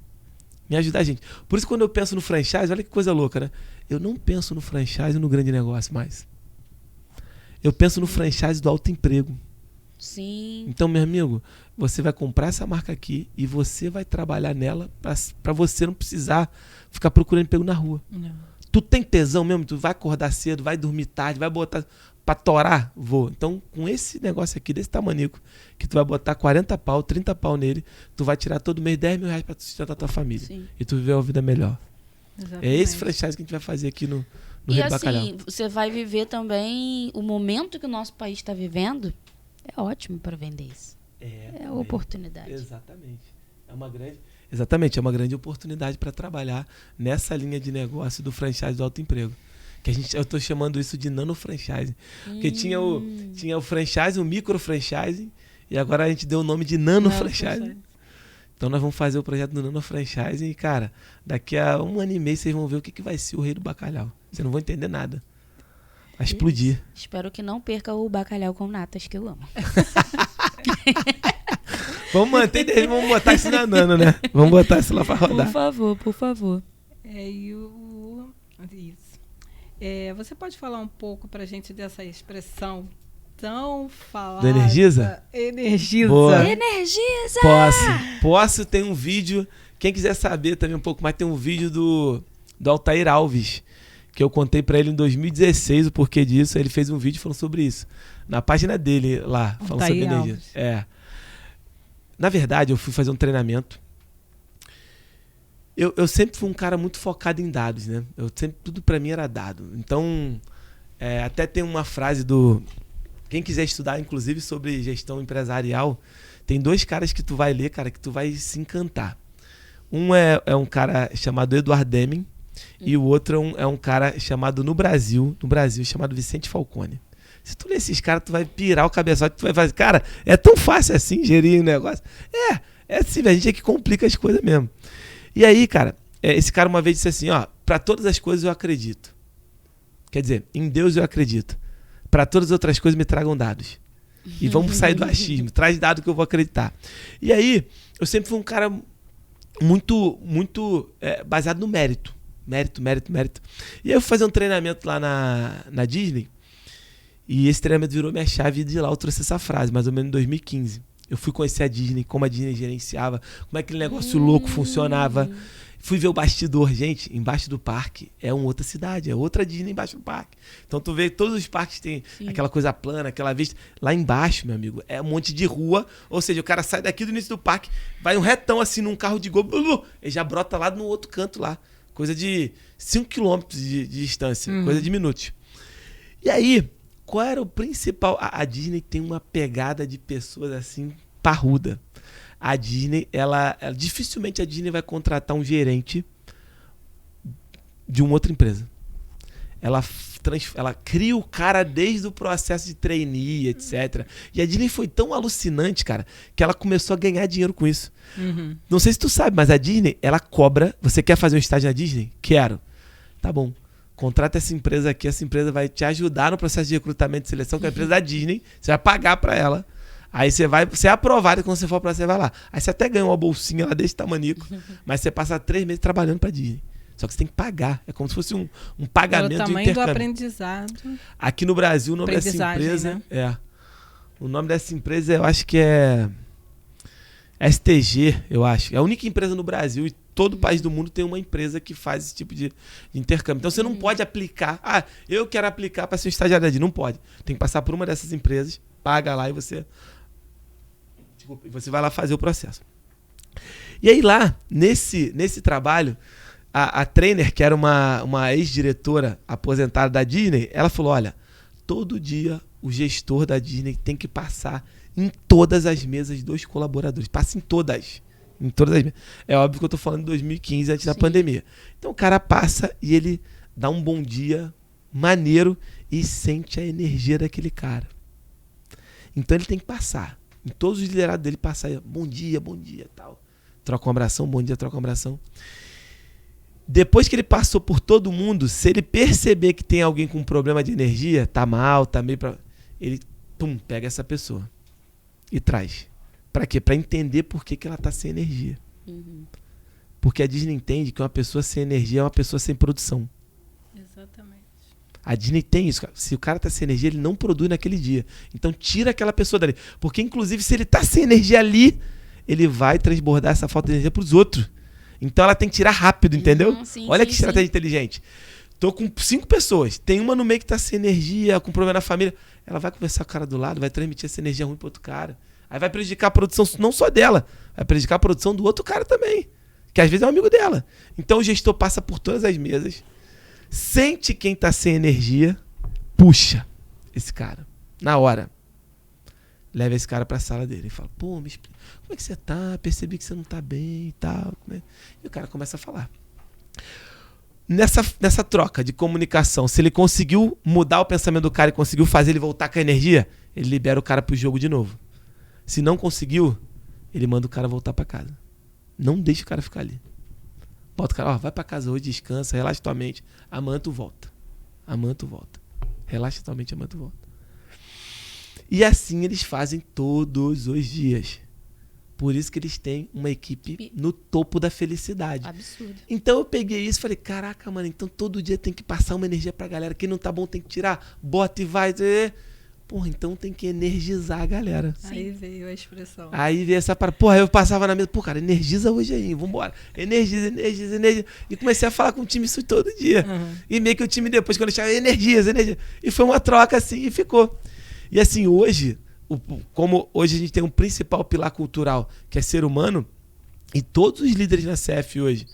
Por isso, quando eu penso no franchise, olha que coisa louca, né? Eu não penso no franchise no grande negócio mais. Eu penso no franchise do alto emprego. Sim. Então, meu amigo, você vai comprar essa marca aqui e você vai trabalhar nela para você não precisar ficar procurando emprego na rua. Não. Tu tem tesão mesmo? Tu vai acordar cedo, vai dormir tarde, vai botar pra torar? Vou. Então, com esse negócio aqui, desse tamanico, que tu vai botar 40 pau, 30 pau nele, tu vai tirar todo mês 10 mil reais pra tu sustentar a tua família. Sim. E tu viver uma vida melhor. Exatamente. É esse franchise que a gente vai fazer aqui no E Rio do Bacalhau. assim, você vai viver também o momento que o nosso país está vivendo. É ótimo para vender isso. É a oportunidade. Exatamente. É uma grande oportunidade para trabalhar nessa linha de negócio do franchise do alto emprego. Que eu estou chamando isso de nano franchising. Porque tinha o franchise, o micro franchising, e agora a gente deu o nome de nano franchising. Então nós vamos fazer o projeto do nano franchising e, cara, daqui a 1 ano e meio vocês vão ver o que vai ser o Rei do Bacalhau. Vocês não vão entender nada. Vai explodir. Espero que não perca o bacalhau com natas, que eu amo. Vamos manter, vamos botar isso na nano, né? Vamos botar isso lá para rodar. Por favor. Isso. Você pode falar um pouco pra gente dessa expressão tão falada? Do Energisa? Energisa. Boa. Energisa! Posso, tem um vídeo. Quem quiser saber também um pouco mais, tem um vídeo do Altair Alves, que eu contei pra ele em 2016 o porquê disso. Ele fez um vídeo falando sobre isso. Na página dele lá, falando sobre energia. Na verdade, eu fui fazer um treinamento. Eu sempre fui um cara muito focado em dados, né? Tudo pra mim era dado. Então, até tem uma frase do... Quem quiser estudar, inclusive, sobre gestão empresarial, tem 2 caras que tu vai ler, cara, que tu vai se encantar. Um é um cara chamado Eduardo Deming e o outro é um cara chamado no Brasil, chamado Vicente Falcone. Se tu ler esses caras, tu vai pirar o cabeçote, tu vai fazer, cara, é tão fácil assim gerir um negócio. É assim, a gente é que complica as coisas mesmo. E aí, cara, esse cara uma vez disse assim, ó, pra todas as coisas eu acredito. Quer dizer, em Deus eu acredito. Pra todas as outras coisas me tragam dados. E vamos sair do achismo, traz dado que eu vou acreditar. E aí, eu sempre fui um cara muito baseado no mérito. Mérito. E aí eu fui fazer um treinamento lá na Disney. E esse treinamento virou minha chave, e de lá eu trouxe essa frase, mais ou menos em 2015. Eu fui conhecer a Disney, como a Disney gerenciava, como é que aquele negócio louco funcionava. Fui ver o bastidor. Gente, embaixo do parque é uma outra cidade, é outra Disney embaixo do parque. Então tu vê que todos os parques têm aquela coisa plana, aquela vista. Lá embaixo, meu amigo, é um monte de rua. Ou seja, o cara sai daqui do início do parque, vai um retão assim num carro de gol, e já brota lá no outro canto lá. Coisa de 5 km de distância, coisa de minutos. E aí, qual era o principal? A Disney tem uma pegada de pessoas assim, parruda. A Disney, dificilmente a Disney vai contratar um gerente de uma outra empresa. Ela cria o cara desde o processo de trainee, etc. E a Disney foi tão alucinante, cara, que ela começou a ganhar dinheiro com isso. Não sei se tu sabe, mas a Disney, ela cobra. Você quer fazer um estágio na Disney? Quero. Tá bom. Contrata essa empresa aqui, essa empresa vai te ajudar no processo de recrutamento e seleção, que é a empresa da Disney. Você vai pagar pra ela. Aí você é aprovado, quando você for pra lá, você vai lá. Aí você até ganha uma bolsinha lá desse tamanico, mas você passa 3 meses trabalhando pra Disney. Só que você tem que pagar. É como se fosse um pagamento de intercâmbio. O tamanho do aprendizado. Aqui no Brasil, o nome dessa empresa... Né? O nome dessa empresa, eu acho que é STG, eu acho. É a única empresa no Brasil, e todo país do mundo tem uma empresa que faz esse tipo de intercâmbio. Então você não pode aplicar. Eu quero aplicar para ser um estagiário da Disney. Não pode. Tem que passar por uma dessas empresas, paga lá e você vai lá fazer o processo. E aí lá, nesse trabalho, a trainer, que era uma ex-diretora aposentada da Disney, ela falou, olha, todo dia o gestor da Disney tem que passar em todas as mesas dos colaboradores. Passa em todas. Em todas as mesas. É óbvio que eu tô falando de 2015, antes da pandemia. Então o cara passa e ele dá um bom dia maneiro e sente a energia daquele cara. Então ele tem que passar. Em todos os liderados dele passar, bom dia, tal. Troca um abração, bom dia, troca um abração. Depois que ele passou por todo mundo, se ele perceber que tem alguém com problema de energia, tá mal, tá meio ele, pega essa pessoa e traz. Pra quê? Pra entender por que ela tá sem energia. Porque a Disney entende que uma pessoa sem energia é uma pessoa sem produção. Exatamente. A Disney tem isso, cara. Se o cara tá sem energia, ele não produz naquele dia. Então tira aquela pessoa dali. Porque, inclusive, se ele tá sem energia ali, ele vai transbordar essa falta de energia pros outros. Então ela tem que tirar rápido, entendeu? Sim, Olha sim, que estratégia inteligente. Tô com 5 pessoas. Tem uma no meio que tá sem energia, com problema na família. Ela vai conversar com o cara do lado, vai transmitir essa energia ruim pro outro cara. Aí vai prejudicar a produção não só dela, vai prejudicar a produção do outro cara também. Que às vezes é um amigo dela. Então o gestor passa por todas as mesas, sente quem tá sem energia, puxa esse cara. Na hora. Leva esse cara pra sala dele e fala, pô, me explica, como é que você tá? Percebi que você não tá bem e tal. Né? E o cara começa a falar. Nessa troca de comunicação, se ele conseguiu mudar o pensamento do cara e conseguiu fazer ele voltar com a energia, ele libera o cara pro jogo de novo. Se não conseguiu, ele manda o cara voltar pra casa. Não deixa o cara ficar ali. Bota o cara, vai pra casa hoje, descansa, relaxa tua mente. Amanhã tu volta. Relaxa tua mente, amanhã tu volta. E assim eles fazem todos os dias. Por isso que eles têm uma equipe no topo da felicidade. Absurdo. Então eu peguei isso e falei, caraca, mano, então todo dia tem que passar uma energia pra galera. Quem não tá bom tem que tirar, bota e vai. Porra, então tem que energizar a galera. Aí veio a expressão. Aí veio essa parada. Porra, eu passava na mesa, pô, cara, energiza hoje aí, vambora. Energiza. E comecei a falar com o time isso todo dia. E meio que o time depois, quando eu chegava, energiza. E foi uma troca assim e ficou. E assim, hoje, como hoje a gente tem um principal pilar cultural, que é ser humano, e todos os líderes na CF hoje,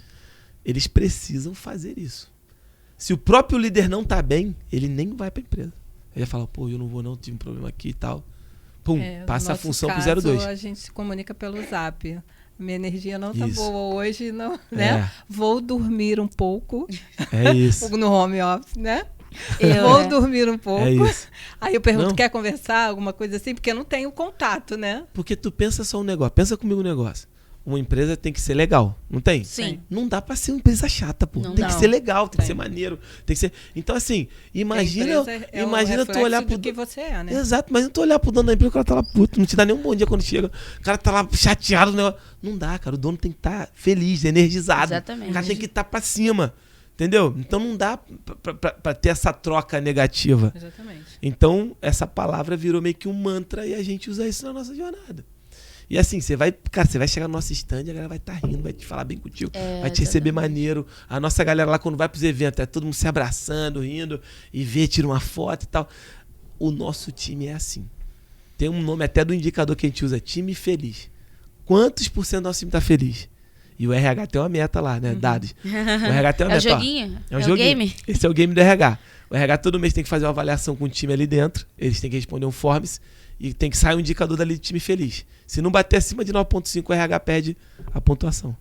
eles precisam fazer isso. Se o próprio líder não tá bem, ele nem vai pra empresa. Ele vai falar, pô, eu não vou não, tive um problema aqui e tal. Pum, passa a função pro 02. A gente se comunica pelo Zap. Minha energia não tá Isso. boa hoje, não, né? Vou dormir um pouco. É isso. No home office, né? Vou dormir um pouco. É isso. Aí eu pergunto, Não. quer conversar? Alguma coisa assim? Porque eu não tenho contato, né? Porque tu pensa só um negócio. Pensa comigo um negócio. Uma empresa tem que ser legal, não tem? Sim. Não dá pra ser uma empresa chata, pô. Não Tem dá. que ser legal, tem que ser maneiro. Tem que ser... Então, assim, imagina o tu olhar pro... que você é, né? Exato, mas tu olhar pro dono da empresa, o cara tá lá puto, não te dá nem um bom dia quando chega. O cara tá lá chateado no negócio. Não dá, cara. O dono tem que estar feliz, energizado. Exatamente. O cara tem que estar pra cima. Entendeu? Então não dá pra ter essa troca negativa. Exatamente. Então, essa palavra virou meio que um mantra e a gente usa isso na nossa jornada. E assim, você vai chegar no nosso stand, a galera vai estar rindo, vai te falar bem contigo, vai te receber maneiro. A nossa galera lá, quando vai pros eventos, é todo mundo se abraçando, rindo, e vê, tira uma foto e tal. O nosso time é assim. Tem um nome até do indicador que a gente usa, time feliz. Quantos por cento do nosso time tá feliz? E o RH tem uma meta lá, né? Dados. O RH tem uma meta. É o joguinho? É um joguinho. Game? Esse é o game do RH. O RH todo mês tem que fazer uma avaliação com o time ali dentro. Eles têm que responder um forms e tem que sair um indicador dali de time feliz. Se não bater acima de 9.5, o RH perde a pontuação.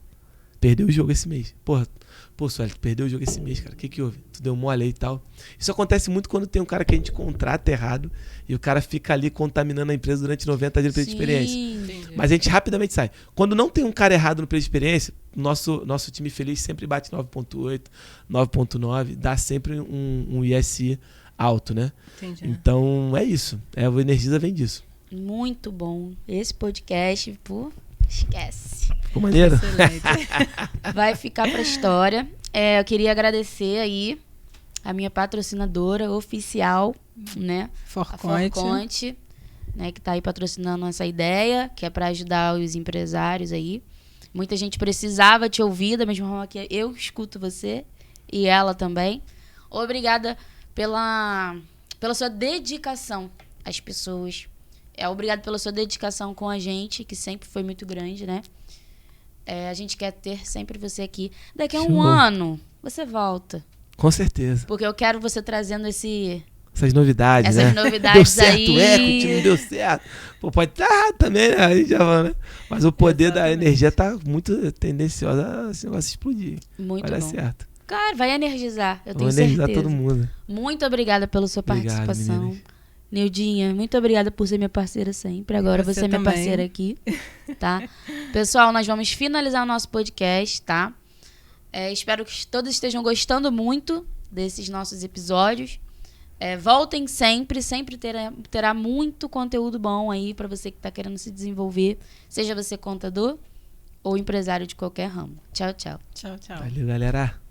Perdeu o jogo esse mês. Pô, Sueli, tu perdeu o jogo esse mês, cara. O que houve? Tu deu mole aí e tal. Isso acontece muito quando tem um cara que a gente contrata errado e o cara fica ali contaminando a empresa durante 90 dias de experiência. Entendi. Mas a gente rapidamente sai. Quando não tem um cara errado no período de experiência, nosso time feliz sempre bate 9.8, 9.9, dá sempre um ISI alto, né? Entendi. Então é isso. O Energisa vem disso. Muito bom. Esse podcast, pô, esquece. Ficou maneiro? Excelente. Vai ficar pra história. Eu queria agradecer aí a minha patrocinadora oficial, né? A Forconte, né, que tá aí patrocinando essa ideia, que é para ajudar os empresários aí. Muita gente precisava te ouvir, da mesma forma que eu escuto você e ela também. Obrigada pela sua dedicação às pessoas. Obrigado pela sua dedicação com a gente, que sempre foi muito grande, né? A gente quer ter sempre você aqui. Daqui a um ano, você volta. Com certeza. Porque eu quero você trazendo esse essas novidades, Essas né? novidades deu certo aí. o equity, não deu certo. Pô, pode estar errado também, né? Aí já vai, né? Mas o poder da energia tá muito tendenciosa a esse negócio explodir. Muito vai dar bom. certo. Cara, vai energizar, eu tenho Vou energizar certeza. todo mundo. Muito obrigada pela sua Obrigado, participação. meninas. Neudinha, muito obrigada por ser minha parceira sempre. Agora Você você é minha também. parceira aqui, tá? Pessoal, nós vamos finalizar o nosso podcast, tá? Espero que todos estejam gostando muito desses nossos episódios. Voltem sempre terá muito conteúdo bom aí pra você que tá querendo se desenvolver, seja você contador ou empresário de qualquer ramo. Tchau, tchau. Tchau, tchau. Valeu, galera.